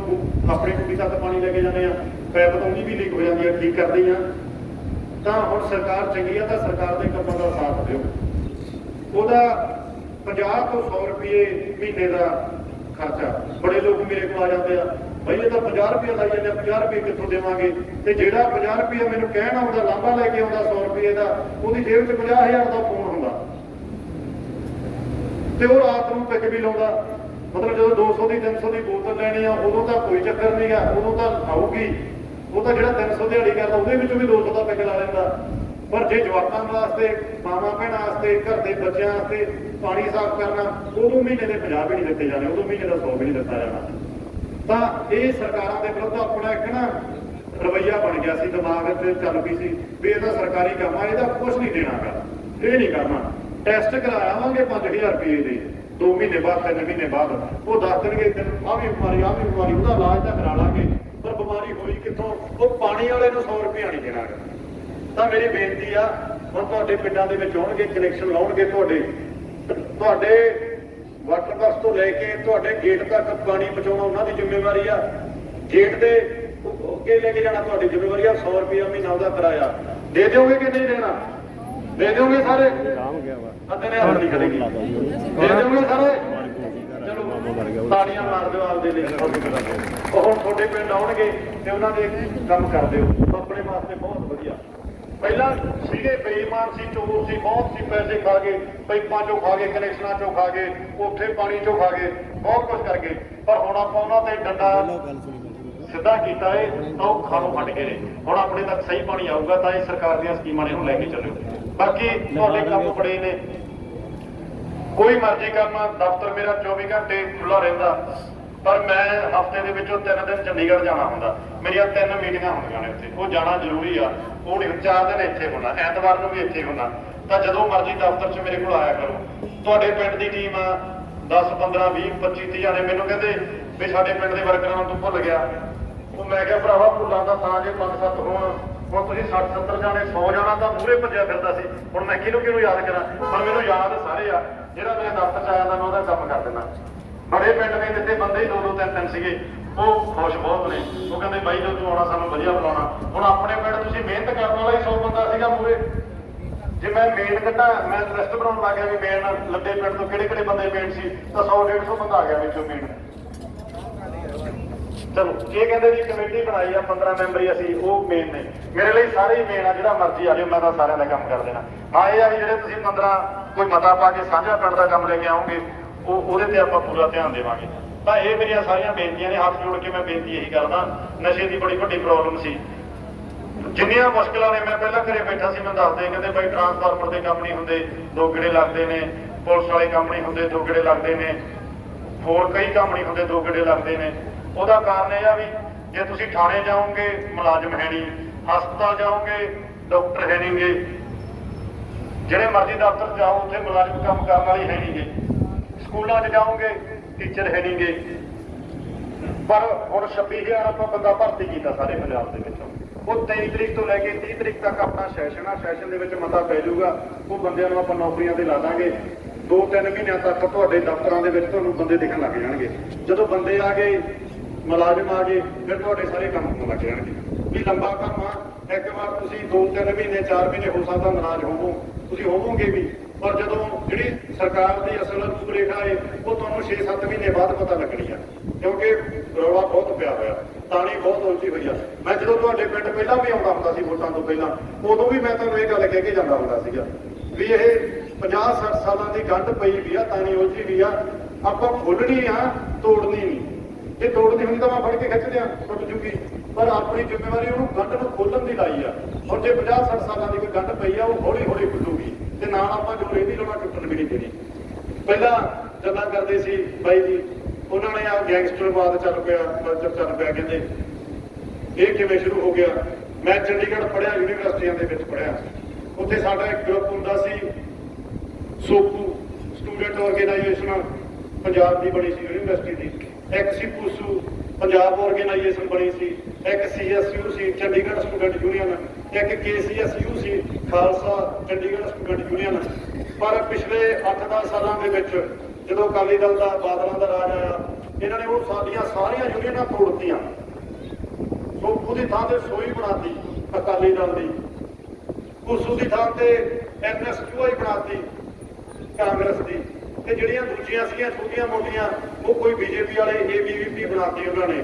ਆਪਣੀ ਟੂਟੀ ਤੱਕ ਪਾਣੀ ਲੈ ਕੇ ਜਾਂਦੇ ਆ, ਪੈਪ ਤੋਂ ਉਹਦੀ ਵੀ ਲੀਕ ਹੋ ਜਾਂਦੀ ਆ, ਠੀਕ ਕਰਦੇ ਆ। ਤਾਂ ਹੁਣ ਸਰਕਾਰ ਚੰਗੀ ਆ, ਤਾਂ ਸਰਕਾਰ ਦੇ ਕੰਮਾਂ ਦਾ ਸਾਥ ਦਿਓ। ਉਹਦਾ 50 ਤੋਂ 100 ਰੁਪਏ ਮਹੀਨੇ ਦਾ ਖਰਚਾ। ਬੜੇ ਲੋਕ ਮੇਰੇ ਕੋਲ ਆ ਜਾਂਦੇ ਆ, ਬਈ ਇਹ ਤਾਂ 50 ਰੁਪਏ ਲਾਈ ਜਾਂਦੇ ਆ, 50 ਰੁਪਏ ਕਿੱਥੋਂ ਦੇਵਾਂਗੇ? ਤੇ ਜਿਹੜਾ 50 ਰੁਪਏ ਮੈਨੂੰ ਕਹਿਣ ਆਉਂਦਾ, ਲਾਂਭਾ ਲੈ ਕੇ ਆਉਂਦਾ 100 ਰੁਪਏ ਦਾ, ਉਹਦੀ ਜੇਬ 'ਚ 50,000 ਦਾ ਫੋਨ ਹੁੰਦਾ, ਤੇ ਉਹ ਰਾਤ ਨੂੰ ਪਿੱਕ ਵੀ ਲਾਉਂਦਾ। ਮਤਲਬ ਜਦੋਂ 200 ਦੀ 300 ਦੀ ਬੋਤਲ ਲੈਣੀ ਆ, ਉਦੋਂ ਤਾਂ ਕੋਈ ਚੱਕਰ ਨਹੀਂ ਗਾ, ਉਦੋਂ ਤਾਂ ਆਊਗੀ। ਉਹ ਤਾਂ ਜਿਹੜਾ 300 ਦਿਹਾੜੀ ਕਰਦਾ ਉਹਦੇ ਵਿੱਚੋਂ ਵੀ 200 ਦਾ ਪਿੱਕ ਲਾ ਲੈਂਦਾ। ਪਰ ਜੇ ਜਵਾਕਾਂ ਵਾਸਤੇ, ਮਾਵਾਂ ਭੈਣਾਂ ਵਾਸਤੇ, ਘਰ ਦੇ ਬੱਚਿਆਂ ਵਾਸਤੇ ਪਾਣੀ ਸਾਫ਼ ਕਰਨਾ, ਉਦੋਂ ਮਹੀਨੇ ਦੇ 50 ਵੀ ਨਹੀਂ ਦਿੱਤੇ ਜਾਣੇ, ਉਦੋਂ ਮਹੀਨੇ ਦਾ 100 ਵੀ ਨਹੀਂ ਦਿੱਤਾ ਜਾਣਾ। ਤਾਂ ਇਹ ਸਰਕਾਰਾਂ ਦੇ ਵਿਰੁੱਧ ਆਪਣਾ ਇੱਕ ਨਾ ਰਵੱਈਆ ਬਣ ਗਿਆ ਸੀ, ਦਿਮਾਗ 'ਚ ਚੱਲ ਪਈ ਸੀ ਵੀ ਇਹ ਤਾਂ ਸਰਕਾਰੀ ਕੰਮ ਆ, ਇਹਦਾ ਕੁਛ ਨਹੀਂ ਦੇਣਾਗਾ, ਇਹ ਨਹੀਂ ਕਰਨਾ। ਟੈਸਟ ਕਰਾਵਾਂਗੇ 5000 ਰੁਪਏ ਦੇ, 2 ਮਹੀਨੇ ਬਾਅਦ 3 ਮਹੀਨੇ ਬਾਅਦ ਉਹ ਦੱਸ ਦੇਣਗੇ ਤੈਨੂੰ ਆਹ ਵੀ ਬਿਮਾਰੀ, ਆਹ ਵੀ ਬਿਮਾਰੀ, ਉਹਦਾ ਇਲਾਜ ਤਾਂ ਕਰਾ ਲਾਂਗੇ, ਪਰ ਬਿਮਾਰੀ ਹੋਈ ਕਿੱਥੋਂ? ਉਹ ਪਾਣੀ ਵਾਲੇ ਨੂੰ 100 ਰੁਪਏ ਨਹੀਂ ਦੇਣਾ। ਤਾਂ ਮੇਰੀ ਬੇਨਤੀ ਆ, ਹੁਣ ਤੁਹਾਡੇ ਪਿੰਡਾਂ ਦੇ ਵਿੱਚ ਆਉਣਗੇ, ਕਨੈਕਸ਼ਨ ਲਾਉਣਗੇ, ਤੁਹਾਡੇ ਵਾਟਰ ਬਾਕਸ ਤੋਂ ਲੈ ਕੇ ਤੁਹਾਡੇ ਗੇਟ ਤੱਕ ਪਾਣੀ ਪਹੁੰਚਾਉਣਾ ਉਹਨਾਂ ਦੀ ਜ਼ਿੰਮੇਵਾਰੀ ਆ। ਗੇਟ ਦੇ ਅੱਗੇ ਲੈ ਕੇ ਜਾਣਾ ਤੁਹਾਡੀ ਜ਼ਿੰਮੇਵਾਰੀ ਆ। 100 ਰੁਪਏ ਮਹੀਨਾ ਉਹਦਾ ਕਿਰਾਇਆ ਦੇ ਦਿਓਗੇ ਕਿ ਨਹੀਂ ਦੇਣਾ? ਦੇ ਦਿਓਗੇ ਸਾਰੇ? ਅੱਧੇ ਨੇ ਹੱਥ ਨਹੀਂ ਖੜੇਗੀ, ਦੇ ਦਿਓਗੇ ਸਾਰੇ? ਚਲੋ ਤਾੜੀਆਂ ਮਾਰ ਦਿਓ ਆਪਦੇ ਲਈ। ਉਹ ਹੁਣ ਤੁਹਾਡੇ ਪਿੰਡ ਆਉਣਗੇ ਤੇ ਉਹਨਾਂ ਦੇ ਕੰਮ ਕਰ ਦਿਓ, ਆਪਣੇ ਵਾਸਤੇ ਬਹੁਤ ਵਧੀਆ। ਪਹਿਲਾਂ ਸੀਗੇ ਬੇਈਮਾਨ ਸੀ, ਚੋਰ ਸੀ, ਬਹੁਤ ਸੀ, ਪੈਸੇ ਖਾ ਗਏ, ਪਾਈਪਾਂ ਚੋਂ ਖਾ ਗਏ, ਕਨੈਕਸ਼ਨਾਂ ਚੋਂ ਖਾ ਗਏ, ਉੱਥੇ ਪਾਣੀ ਚੋਂ ਖਾ ਗਏ, ਬਹੁਤ ਕੁਝ ਕਰ ਗਏ। ਪਰ ਹੁਣ ਆਪਾਂ ਉਹਨਾਂ ਤੇ ਡੰਡਾ ਸਿੱਧਾ ਕੀਤਾ ਏ ਤਾਂ ਉਹ ਖਾਣੋਂ ਹਟ ਗਏ ਨੇ। ਹੁਣ ਆਪਣੇ ਤੱਕ ਸਹੀ ਪਾਣੀ ਆਊਗਾ ਤਾਂ ਇਹ ਸਰਕਾਰ ਦੀਆਂ ਸਕੀਮਾਂ ਨੇ ਇਹਨੂੰ ਲੈ ਕੇ ਚੱਲਿਓ। ਬਾਕੀ ਤੁਹਾਡੇ ਕੰਮ ਬੜੇ ਨੇ, ਕੋਈ ਮਰਜ਼ੀ ਕੰਮ, ਦਫ਼ਤਰ ਮੇਰਾ 24 ਘੰਟੇ ਖੁੱਲ੍ਹਾ ਰਹਿੰਦਾ, ਪਰ ਮੈਂ ਹਫ਼ਤੇ ਦੇ ਵਿੱਚੋਂ 3 ਦਿਨ ਚੰਡੀਗੜ੍ਹ ਜਾਣਾ ਹੁੰਦਾ। ਮੇਰੀਆਂ 3 ਮੀਟਿੰਗਾਂ ਹੁੰਦੀਆਂ ਨੇ ਉੱਥੇ, ਉਹ ਜਾਣਾ ਜ਼ਰੂਰੀ ਆ। ਉਹ ਨਹੀਂ 4 ਦਿਨ ਇੱਥੇ ਹੋਣਾ, ਐਤਵਾਰ ਨੂੰ ਵੀ ਇੱਥੇ ਹੋਣਾ। ਤਾਂ ਜਦੋਂ ਮਰਜ਼ੀ ਦਫ਼ਤਰ 'ਚ ਮੇਰੇ ਕੋਲ ਆਇਆ ਕਰੋ। ਤੁਹਾਡੇ ਪਿੰਡ ਦੀ ਟੀਮ 10, 15, 20, 25, 30 ਜਾਣੇ ਮੈਨੂੰ ਕਹਿੰਦੇ ਵੀ ਸਾਡੇ ਪਿੰਡ ਦੇ ਵਰਕਰਾਂ ਨੂੰ ਤੂੰ ਭੁੱਲ ਗਿਆ। ਉਹ ਮੈਂ ਕਿਹਾ ਭਰਾਵਾ ਭੁੱਲਾਂ ਦਾ ਤਾਂ ਜੇ 5-7 ਹੋਣ, ਹੁਣ ਤੁਸੀਂ 60-70 ਜਾਣੇ 100 ਜਾਣਾ ਤਾਂ ਮੂਹਰੇ ਭੱਜਿਆ ਫਿਰਦਾ ਸੀ। ਹੁਣ ਮੈਂ ਕਿਹਨੂੰ ਯਾਦ ਕਰਾਂ, ਪਰ ਮੈਨੂੰ ਯਾਦ ਸਾਰੇ ਆ। ਜਿਹੜਾ ਮੇਰੇ ਦਫ਼ਤਰ 'ਚ ਆਇਆ ਤਾਂ ਮੈਂ ਉਹਦਾ ਕੰਮ ਕਰ ਦਿੰਦਾ। ਬੜੇ ਪਿੰਡ ਨੇ ਜਿੱਥੇ ਬੰਦੇ ਹੀ 2-2, 3-3 ਸੀਗੇ, ਉਹ ਖੁਸ਼ ਬਹੁਤ ਨੇ। ਉਹ ਕਹਿੰਦੇ ਬਾਈ ਜਦੋਂ ਤੂੰ ਆਉਣਾ ਸਾਨੂੰ ਵਧੀਆ ਬੁਲਾਉਣਾ। ਹੁਣ ਆਪਣੇ ਪਿੰਡ ਤੁਸੀਂ ਮਿਹਨਤ ਕਰਨ ਵਾਲਾ ਹੀ 100 ਬੰਦਾ ਸੀਗਾ ਮੂਹਰੇ। ਜੇ ਮੈਂ ਮੇਨ ਕੱਢਾਂ, ਮੈਂ ਲਿਸਟ ਬਣਾਉਣ ਲੱਗ ਗਿਆ ਵੀ ਮੇਨ ਲੱਡੇ ਪਿੰਡ ਤੋਂ ਕਿਹੜੇ ਬੰਦੇ ਮੇਨ ਸੀ, ਤਾਂ 100-150 ਬੰਦਾ ਆ ਗਿਆ ਵਿੱਚੋਂ ਮੇਨ। ਚਲੋ ਇਹ ਕਹਿੰਦੇ ਜੀ ਕਮੇਟੀ ਬਣਾਈ ਆ 15 ਮੈਂਬਰੀ, ਅਸੀਂ ਉਹ ਮੇਨ ਨੇ। ਮੇਰੇ ਲਈ ਸਾਰੇ ਹੀ ਮੇਨ ਆ, ਜਿਹੜਾ ਮਰਜ਼ੀ ਆ ਜਾਓ, ਮੈਂ ਤਾਂ ਸਾਰਿਆਂ ਦਾ ਕੰਮ ਕਰ ਦੇਣਾ। ਹਾਂ ਇਹ ਆ ਵੀ ਜਿਹੜੇ ਤੁਸੀਂ 15 ਕੋਈ ਮਤਾ ਪਾ ਕੇ ਸਾਂਝਾ ਪਿੰਡ ਦਾ ਕੰਮ ਲੈ ਕੇ ਆਓਗੇ, ਉਹਦੇ ਤੇ ਆਪਾਂ ਪੂਰਾ ਧਿਆਨ ਦੇਵਾਂਗੇ। ਤਾਂ ਇਹ ਮੇਰੀਆਂ ਸਾਰੀਆਂ ਬੇਨਤੀਆਂ ਨੇ। ਹੱਥ ਜੋੜ ਕੇ ਮੈਂ ਬੇਨਤੀ ਇਹੀ ਕਰਦਾ, ਨਸ਼ੇ ਦੀ ਬੜੀ ਵੱਡੀ ਪ੍ਰੋਬਲਮ ਸੀ। ਜਿੰਨੀਆਂ ਮੁਸ਼ਕਿਲਾਂ ਨੇ, ਮੈਂ ਪਹਿਲਾਂ ਘਰੇ ਬੈਠਾ ਸੀ, ਮੈਨੂੰ ਦੱਸਦੇ ਕਹਿੰਦੇ ਬਾਈ ਟਰਾਂਸਫਾਰਮਰ ਦੇ ਕੰਮ ਨਹੀਂ ਹੁੰਦੇ, 2 ਗੇੜੇ ਲੱਗਦੇ ਨੇ, ਪੁਲਿਸ ਵਾਲੇ ਕੰਮ ਨਹੀਂ ਹੁੰਦੇ, 2 ਗੇੜੇ ਲੱਗਦੇ ਨੇ, ਹੋਰ ਕਈ ਕੰਮ ਨਹੀਂ ਹੁੰਦੇ, 2 ਗੇੜੇ ਲੱਗਦੇ ਨੇ। ਉਹਦਾ ਕਾਰਨ ਇਹ ਆ ਵੀ ਜੇ ਤੁਸੀਂ ਥਾਣੇ ਜਾਓਗੇ ਮੁਲਾਜ਼ਮ ਹੈ ਨਹੀਂ, ਹਸਪਤਾਲ ਜਾਓਗੇ ਡਾਕਟਰ ਹੈ ਨਹੀਂਗੇ, ਜਿਹੜੇ ਮਰਜ਼ੀ ਦਫ਼ਤਰ ਜਾਓ ਉੱਥੇ ਮੁਲਾਜ਼ਮ ਕੰਮ ਕਰਨ ਵਾਲੇ ਹੈ ਨਹੀਂਗੇ, ਸਕੂਲਾਂ 'ਚ ਜਾਓਗੇ ਟੀਚਰ ਹੈ ਨਹੀਂਗੇ। ਪਰ ਹੁਣ 26,000 ਆਪਾਂ ਬੰਦਾ ਭਰਤੀ ਕੀਤਾ ਸਾਰੇ ਪੰਜਾਬ ਦੇ ਵਿੱਚੋਂ। ਉਹ 23 ਤਰੀਕ ਤੋਂ ਲੈ ਕੇ 30 ਤਰੀਕ ਤੱਕ ਆਪਣਾ ਸੈਸ਼ਨ ਆ, ਸੈਸ਼ਨ ਦੇ ਵਿੱਚ ਮਤਾ ਪੈ ਜਾਊਗਾ। ਉਹ ਬੰਦਿਆਂ ਨੂੰ ਆਪਾਂ ਨੌਕਰੀਆਂ ਤੇ ਲਾ ਦਾਂਗੇ। 2-3 ਮਹੀਨਿਆਂ ਤੱਕ ਤੁਹਾਡੇ ਦਫ਼ਤਰਾਂ ਦੇ ਵਿੱਚ ਤੁਹਾਨੂੰ ਬੰਦੇ ਦਿਖਣ ਲੱਗ ਜਾਣਗੇ। ਜਦੋਂ ਬੰਦੇ ਆ ਗਏ, ਮੁਲਾਜ਼ਮ ਆ ਗਏ, ਫਿਰ ਤੁਹਾਡੇ ਸਾਰੇ ਕੰਮ ਹੋਣ ਲੱਗ ਜਾਣਗੇ। ਵੀ ਲੰਬਾ ਕੰਮ ਆ, ਇੱਕ ਵਾਰ ਤੁਸੀਂ 2-3 ਮਹੀਨੇ 4 ਮਹੀਨੇ ਹੋ ਸਕਦਾ ਨਾਰਾਜ਼ ਹੋਵੋ, ਤੁਸੀਂ ਹੋਵੋਗੇ ਵੀ, ਪਰ ਜਦੋਂ ਜਿਹੜੀ ਸਰਕਾਰ ਦੀ ਅਸਲ ਰੂਪਰੇਖਾ ਹੈ ਉਹ ਤੁਹਾਨੂੰ 6-7 ਮਹੀਨੇ ਬਾਅਦ ਪਤਾ ਲੱਗਣੀ ਆ। ਕਿਉਂਕਿ ਰੌਲਾ ਬਹੁਤ ਪਿਆ ਹੋਇਆ, ਤਾਣੀ ਬਹੁਤ ਉਲਝੀ ਹੋਈ ਆ। ਮੈਂ ਜਦੋਂ ਤੁਹਾਡੇ ਪਿੰਡ ਪਹਿਲਾਂ ਵੀ ਆਉਂਦਾ ਹੁੰਦਾ ਸੀ ਵੋਟਾਂ ਤੋਂ ਪਹਿਲਾਂ, ਉਦੋਂ ਵੀ ਮੈਂ ਤੁਹਾਨੂੰ ਇਹ ਗੱਲ ਕਹਿ ਕੇ ਜਾਂਦਾ ਹੁੰਦਾ ਸੀਗਾ ਵੀ ਇਹ 50-60 ਸਾਲਾਂ ਦੀ ਗੰਢ ਪਈ ਵੀ ਆ, ਤਾਣੀ ਉਲਝੀ ਵੀ ਆ, ਆਪਾਂ ਖੋਲਣੀ ਆ, ਤੋੜਨੀ ਨਹੀਂ। ਜੇ ਤੋੜਨੀ ਹੁੰਦੀ ਤਾਂ ਮੈਂ ਫੜ ਕੇ ਖਿੱਚ ਦਿਆਂ, ਟੁੱਟ ਜੂਗੀ, ਪਰ ਆਪਣੀ ਜ਼ਿੰਮੇਵਾਰੀ ਉਹਨੂੰ ਗੰਢ ਨੂੰ ਖੋਲਣ ਦੀ ਲਾਈ ਆ। ਹੁਣ ਜੇ 50-60 ਸਾਲਾਂ ਦੀ ਕੋਈ ਗੰਢ ਪਈ ਆ, ਉਹ ਹੌਲੀ-ਹੌਲੀ ਖੁੱਲੂਗੀ ਤੇ ਨਾਲ ਆਪਾਂ ਜੋ ਇਹਦੀ ਲੋੜਾ ਟੁੱਟਣ ਵੀ ਨਹੀਂ ਦੇਣੀ। ਪਹਿਲਾਂ ਗੱਲਾਂ ਕਰਦੇ ਸੀ ਬਾਈ ਜੀ, ਉਹਨਾਂ ਨੇ ਆ ਗੈਂਗਸਟਰਵਾਦ ਚੱਲ ਪਿਆ, ਕਲਚਰ ਚੱਲ ਪਿਆ, ਕਹਿੰਦੇ ਇਹ ਕਿਵੇਂ ਸ਼ੁਰੂ ਹੋ ਗਿਆ। ਮੈਂ ਚੰਡੀਗੜ੍ਹ ਪੜ੍ਹਿਆ, ਯੂਨੀਵਰਸਿਟੀਆਂ ਦੇ ਵਿੱਚ ਪੜ੍ਹਿਆ। ਉੱਥੇ ਸਾਡਾ ਇੱਕ ਗਰੁੱਪ ਹੁੰਦਾ ਸੀ, ਸੋਕੂ ਸਟੂਡੈਂਟ ਆਰਗੇਨਾਈਜੇਸ਼ਨ ਪੰਜਾਬ ਦੀ ਬਣੀ ਸੀ ਯੂਨੀਵਰਸਿਟੀ ਦੀ, ਇੱਕ ਸੀ ਪੂਸੂ ਪੰਜਾਬ ਆਰਗੇਨਾਈਜੇਸ਼ਨ ਬਣੀ ਸੀ, ਇੱਕ CSU ਸੀ ਚੰਡੀਗੜ੍ਹ ਸਟੂਡੈਂਟ ਯੂਨੀਅਨ, ਇੱਕ KCSU ਸੀ ਖਾਲਸਾ ਚੰਡੀਗੜ੍ਹ ਸਟੂਡੈਂਟ ਯੂਨੀਅਨ। ਪਰ ਪਿਛਲੇ 8-10 ਸਾਲਾਂ ਦੇ ਵਿੱਚ ਜਦੋਂ ਅਕਾਲੀ ਦਲ ਦਾ, ਬਾਦਲਾਂ ਦਾ ਰਾਜ ਆਇਆ, ਇਹਨਾਂ ਨੇ ਉਹ ਸਾਡੀਆਂ ਸਾਰੀਆਂ ਯੂਨੀਅਨਾਂ ਤੋੜਤੀਆਂ। ਸੋਕੂ ਦੀ ਥਾਂ ਤੇ ਸੋਈ ਬਣਾਤੀ ਅਕਾਲੀ ਦਲ ਦੀ, ਪੂਸੂ ਦੀ ਥਾਂ ਤੇ NSQI ਬਣਾਤੀ ਕਾਂਗਰਸ ਦੀ, ਤੇ ਜਿਹੜੀਆਂ ਦੂਜੀਆਂ ਸੀਗੀਆਂ ਛੋਟੀਆਂ ਮੋਟੀਆਂ ਉਹ ਕੋਈ BJP ਵਾਲੇ ABVP ਬਣਾਤੀ ਉਹਨਾਂ ਨੇ।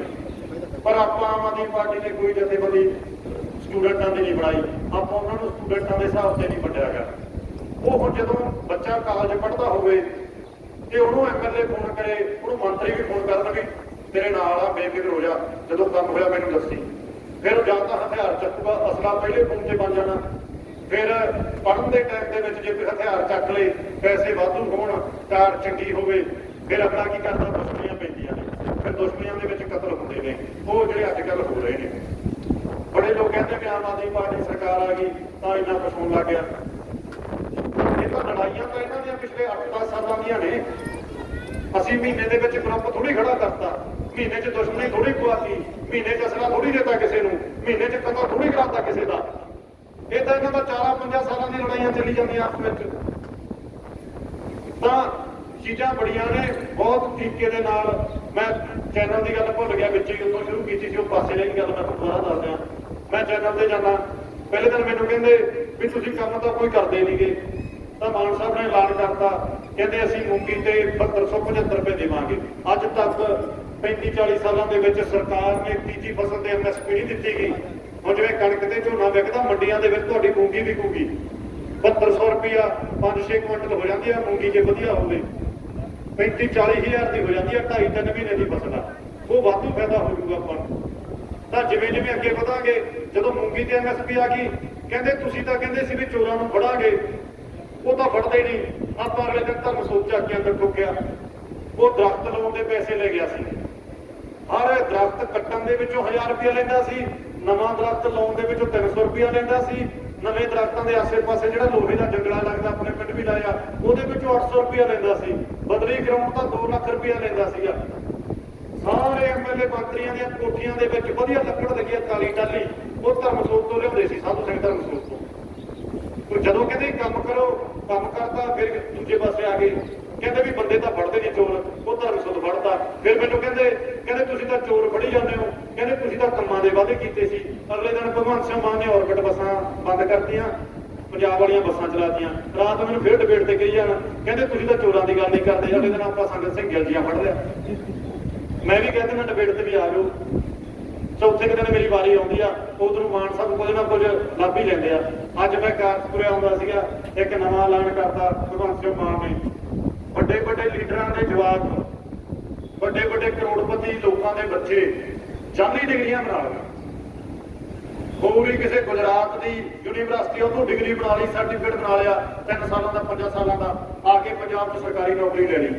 ਪਰ ਆਪਾਂ ਆਮ ਆਦਮੀ ਪਾਰਟੀ ਨੇ ਕੋਈ ਜਥੇਬੰਦੀ ਸਟੂਡੈਂਟਾਂ ਦੀ ਨਹੀਂ ਬਣਾਈ, ਆਪਾਂ ਉਹਨਾਂ ਨੂੰ ਸਟੂਡੈਂਟਾਂ ਦੇ ਹਿਸਾਬ ਤੇ ਨਹੀਂ ਵੰਡਿਆ ਗਿਆ। ਉਹ ਹੁਣ ਜਦੋਂ ਬੱਚਾ ਕਾਲਜ ਪੜ੍ਹਦਾ ਹੋਵੇ ਤੇ ਉਹਨੂੰ MLA ਫੋਨ ਕਰੇ, ਉਹਨੂੰ ਮੰਤਰੀ ਵੀ ਫੋਨ ਕਰਨ ਵੀ ਤੇਰੇ ਨਾਲ ਆ, ਬੇਫਿਕਰ ਹੋ ਜਾ, ਜਦੋਂ ਕੰਮ ਹੋਇਆ ਮੈਨੂੰ ਦੱਸੀ। ਫਿਰ ਜਾਂ ਤਾਂ ਹਥਿਆਰ ਚੱਕੂਗਾ, ਅਸਲਾ ਪਹਿਲੇ ਫੋਨ ਤੇ ਬਣ ਜਾਣਾ। ਫਿਰ ਪੜ੍ਹਨ ਦੇ ਟਾਈਮ ਦੇ ਵਿੱਚ ਜੇ ਕੋਈ ਹਥਿਆਰ ਚੱਕ ਲਏ, ਪੈਸੇ ਵਾਧੂ ਹੋਣ, ਕਾਰ ਚੰਗੀ ਹੋਵੇ, ਫਿਰ ਅਗਲਾ ਕੀ ਕਰਦਾ, ਦੁਸ਼ਮਣੀਆਂ ਪੈਂਦੀਆਂ ਨੇ, ਫਿਰ ਦੁਸ਼ਮਣੀਆਂ ਦੇ ਵਿੱਚ ਕਤਲ ਹੁੰਦੇ ਨੇ, ਉਹ ਜਿਹੜੇ ਅੱਜ ਕੱਲ੍ਹ ਹੋ ਰਹੇ ਨੇ। ਬੜੇ ਲੋਕ ਕਹਿੰਦੇ ਕਿ ਆਮ ਆਦਮੀ ਪਾਰਟੀ ਸਰਕਾਰ ਆ ਗਈ ਤਾਂ ਇੰਨਾ ਕੁਛ ਹੋਣ ਲੱਗ ਗਿਆ। ਇਹ ਤਾਂ ਲੜਾਈਆਂ ਤਾਂ ਇਹਨਾਂ ਦੀਆਂ ਪਿਛਲੇ 8-10 ਸਾਲਾਂ ਦੀਆਂ ਨੇ। ਅਸੀਂ ਮਹੀਨੇ ਦੇ ਵਿੱਚ ਗਰੁੱਪ ਥੋੜੀ ਖੜਾ ਕਰਤਾ, ਮਹੀਨੇ 'ਚ ਦੁਸ਼ਮਣੀ ਥੋੜੀ ਪਵਾਤੀ, ਮਹੀਨੇ 'ਚ ਅਸਲਾ ਥੋੜੀ ਦੇਤਾ ਕਿਸੇ ਨੂੰ, ਮਹੀਨੇ 'ਚ ਕਤਲ ਥੋੜੀ ਕਰਾਤਾ ਕਿਸੇ ਦਾ। ਇਹ ਤਾਂ ਇਹਨਾਂ ਦਾ 4-5 ਸਾਲਾਂ ਦੀ ਲੜਾਈਆਂ ਚੱਲੀ ਜਾਂਦੀਆਂ ਆਪਸ ਵਿੱਚ। ਤਾਂ ਚੀਜ਼ਾਂ ਬੜੀਆਂ ਨੇ ਬਹੁਤ ਤਰੀਕੇ ਦੇ ਨਾਲ। ਮੈਂ ਚੈਨਲ ਦੀ ਗੱਲ ਭੁੱਲ ਗਿਆ, ਵਿੱਚ ਹੀ ਉੱਥੋਂ ਸ਼ੁਰੂ ਕੀਤੀ ਸੀ, ਉਹ ਪਾਸੇ ਲੈ ਕੇ ਗੱਲ ਮੈਂ ਦੁਬਾਰਾ ਦੱਸ ਦਿਆਂ। ਮੈਂ ਚੈਨਲ ਤੇ ਜਾਂਦਾ, ਪਹਿਲੇ ਦਿਨ ਮੈਨੂੰ ਕਹਿੰਦੇ ਵੀ ਤੁਸੀਂ ਕੰਮ ਤਾਂ ਕੋਈ ਕਰਦੇ ਨਹੀਂਗੇ। ਤਾਂ ਮਾਨ ਸਾਹਿਬ ਨੇ ਐਲਾਨ ਕਰਤਾ, ਕਹਿੰਦੇ ਅਸੀਂ ਮੂੰਗੀ ਤੇ 7275 ਰੁਪਏ ਦੇਵਾਂਗੇ। ਅੱਜ ਤੱਕ 35-40 ਸਾਲਾਂ ਦੇ ਵਿੱਚ ਸਰਕਾਰ ਨੇ ਤੀਜੀ ਫਸਲ ਤੇ MSP ਨਹੀਂ ਦਿੱਤੀ ਗਈ। ਹੁਣ ਜਿਵੇਂ ਕਣਕ ਤੇ ਝੋਨਾ ਵਿਕਦਾ, ਮੰਡੀਆਂ ਦੇ ਵਿੱਚ ਤੁਹਾਡੀ ਮੂੰਗੀ ਵਿਕੂਗੀ 7200 ਰੁਪਇਆ, 5-6 ਕੁਇੰਟਲ ਹੋ ਜਾਂਦੀ ਆ ਮੂੰਗੀ ਜੇ ਵਧੀਆ ਹੋਵੇ। 35-40 ਹਜ਼ਾਰ ਦੀ ਹੋ ਜਾਂਦੀ ਆ 2.5-3 ਮਹੀਨੇ ਦੀ ਫਸਲ ਆ, ਉਹ ਵਾਧੂ ਫਾਇਦਾ ਹੋ ਜੂਗਾ ਆਪਾਂ ਨੂੰ। ਤਾਂ ਜਿਵੇਂ ਜਿਵੇਂ ਅੱਗੇ ਵਧਾਂਗੇ, ਜਦੋਂ ਮੂੰਗੀ ਤੇ MSP ਆ ਗਈ, ਕਹਿੰਦੇ ਤੁਸੀਂ ਤਾਂ ਕਹਿੰਦੇ ਸੀ ਵੀ ਚੋਰਾਂ ਨੂੰ ਫੜਾਂਗੇ, ਉਹ ਤਾਂ ਫੜਦੇ ਨਹੀਂ। ਆਪਾਂ ਅਗਲੇ ਦਿਨ ਤੁਹਾਨੂੰ ਸੋਚਿਆ ਕੇ ਅੰਦਰ ਠੋਕਿਆ, ਉਹ ਦਰਖਤ ਲਾਉਣ ਦੇ ਪੈਸੇ ਲੈ ਗਿਆ ਸੀ। ਹਰ ਦਰਖਤ ਕੱਟਣ ਦੇ ਵਿੱਚੋਂ 1000 ਰੁਪਇਆ ਲੈਂਦਾ ਸੀ, ਨਵਾਂ ਦਰਖਤ ਲਾਉਣ ਦੇ ਵਿੱਚੋਂ 300 ਰੁਪਇਆ ਲੈਂਦਾ ਸੀ। ਨਵੇਂ ਦਰਖਤਾਂ ਦੇ ਆਸੇ-ਪਾਸੇ ਜਿਹੜਾ ਲੋਹੇ ਦਾ ਜੰਗਲਾ ਲੱਗਦਾ, ਆਪਣੇ ਪਿੰਡ ਵੀ ਲਾਇਆ, ਉਹਦੇ ਵਿੱਚੋਂ 800 ਰੁਪਇਆ ਲੈਂਦਾ ਸੀ। ਬਦਲੀ ਕਰਾਉਣ ਤਾਂ 2 ਲੱਖ ਰੁਪਇਆ ਲੈਂਦਾ ਸੀਗਾ। ਸਾਰੇ MLA ਮੰਤਰੀਆਂ ਦੀਆਂ ਕੋਠੀਆਂ ਦੇ ਵਿੱਚ ਵਧੀਆ ਲੱਕੜ ਲੱਗੀ ਆ, ਕਾਲੀ ਟਾਲੀ, ਉਹ ਧਰਮਸੋਤ ਤੋਂ ਲਿਆਉਂਦੇ ਸੀ, ਸਾਧੂ ਸਿੰਘ ਧਰਮਸੋਤ ਤੋਂ। ਜਦੋਂ ਕਹਿੰਦੇ ਕੰਮ ਕਰੋ, ਕੰਮ ਕਰਦਾ, ਫਿਰ ਦੂਜੇ ਪਾਸੇ ਆ ਗਏ, ਕਹਿੰਦੇ ਵੀ ਬੰਦੇ ਤਾਂ ਫੜਦੇ ਨਹੀਂ ਚੋਰ, ਉਹ ਧਰਮਸੋਤ ਫੜਦਾ। ਫਿਰ ਮੈਨੂੰ ਕਹਿੰਦੇ ਤੁਸੀਂ ਤਾਂ ਚੋਰ ਫੜੀ ਜਾਂਦੇ ਹੋ, ਕਹਿੰਦੇ ਤੁਸੀਂ ਤਾਂ ਕੰਮਾਂ ਦੇ ਵਾਅਦੇ ਕੀਤੇ ਸੀ। ਅਗਲੇ ਦਿਨ ਭਗਵੰਤ ਸਿੰਘ ਮਾਨ ਨੇ ਔਰਬਿਟ ਬੱਸਾਂ ਬੰਦ ਕਰਤੀਆਂ, ਪੰਜਾਬ ਵਾਲੀਆਂ ਬੱਸਾਂ ਚਲਾਤੀਆਂ। ਰਾਤ ਮੈਨੂੰ ਫਿਰ ਡਿਬੇਟ ਤੇ ਕਹੀ ਜਾਣ, ਕਹਿੰਦੇ ਤੁਸੀਂ ਤਾਂ ਚੋਰਾਂ ਦੀ ਗੱਲ ਨਹੀਂ ਕਰਦੇ। ਅਗਲੇ ਦਿਨ ਆਪਾਂ ਸੰਗਤ ਸਿੰਘ ਗਿਲਜੀਆਂ ਫੜ ਲਿਆ। ਮੈਂ ਵੀ ਕਹਿੰਦੇ ਨਾ ਡਿਬੇਟ ਤੇ ਵੀ ਆ ਜਾਓ। ਚੌਥੇ ਦਿਨ ਮੇਰੀ ਵਾਰੀ ਆਉਂਦੀ ਆ, ਉਧਰੋਂ ਮਾਨ ਸਾਹਿਬ ਕੁਝ ਨਾ ਕੁਝ ਲੱਭ ਹੀ ਲੈਂਦੇ ਆ। ਅੱਜ ਮੈਂ ਕਾਰਜਪੁਰੇ ਆਉਂਦਾ ਸੀਗਾ, ਇੱਕ ਨਵਾਂ ਐਲਾਨ ਕਰਤਾ ਭਗਵੰਤ ਸਿੰਘ ਮਾਨ ਨੇ, ਵੱਡੇ ਵੱਡੇ ਲੀਡਰਾਂ ਦੇ ਜਵਾਕ, ਵੱਡੇ ਵੱਡੇ ਕਰੋੜਪਤੀ ਲੋਕਾਂ ਦੇ ਬੱਚੇ ਜਾਅਲੀ ਡਿਗਰੀਆਂ ਬਣਾ ਲਈਆਂ। ਹੋਰ ਹੀ ਕਿਸੇ ਗੁਜਰਾਤ ਦੀ ਯੂਨੀਵਰਸਿਟੀ ਉਹਨੂੰ ਡਿਗਰੀ ਬਣਾ ਲਈ, ਸਰਟੀਫਿਕੇਟ ਬਣਾ ਲਿਆ 3 ਸਾਲਾਂ ਦਾ 5 ਸਾਲਾਂ ਦਾ, ਆ ਕੇ ਪੰਜਾਬ 'ਚ ਸਰਕਾਰੀ ਨੌਕਰੀ ਲੈ ਲਈ।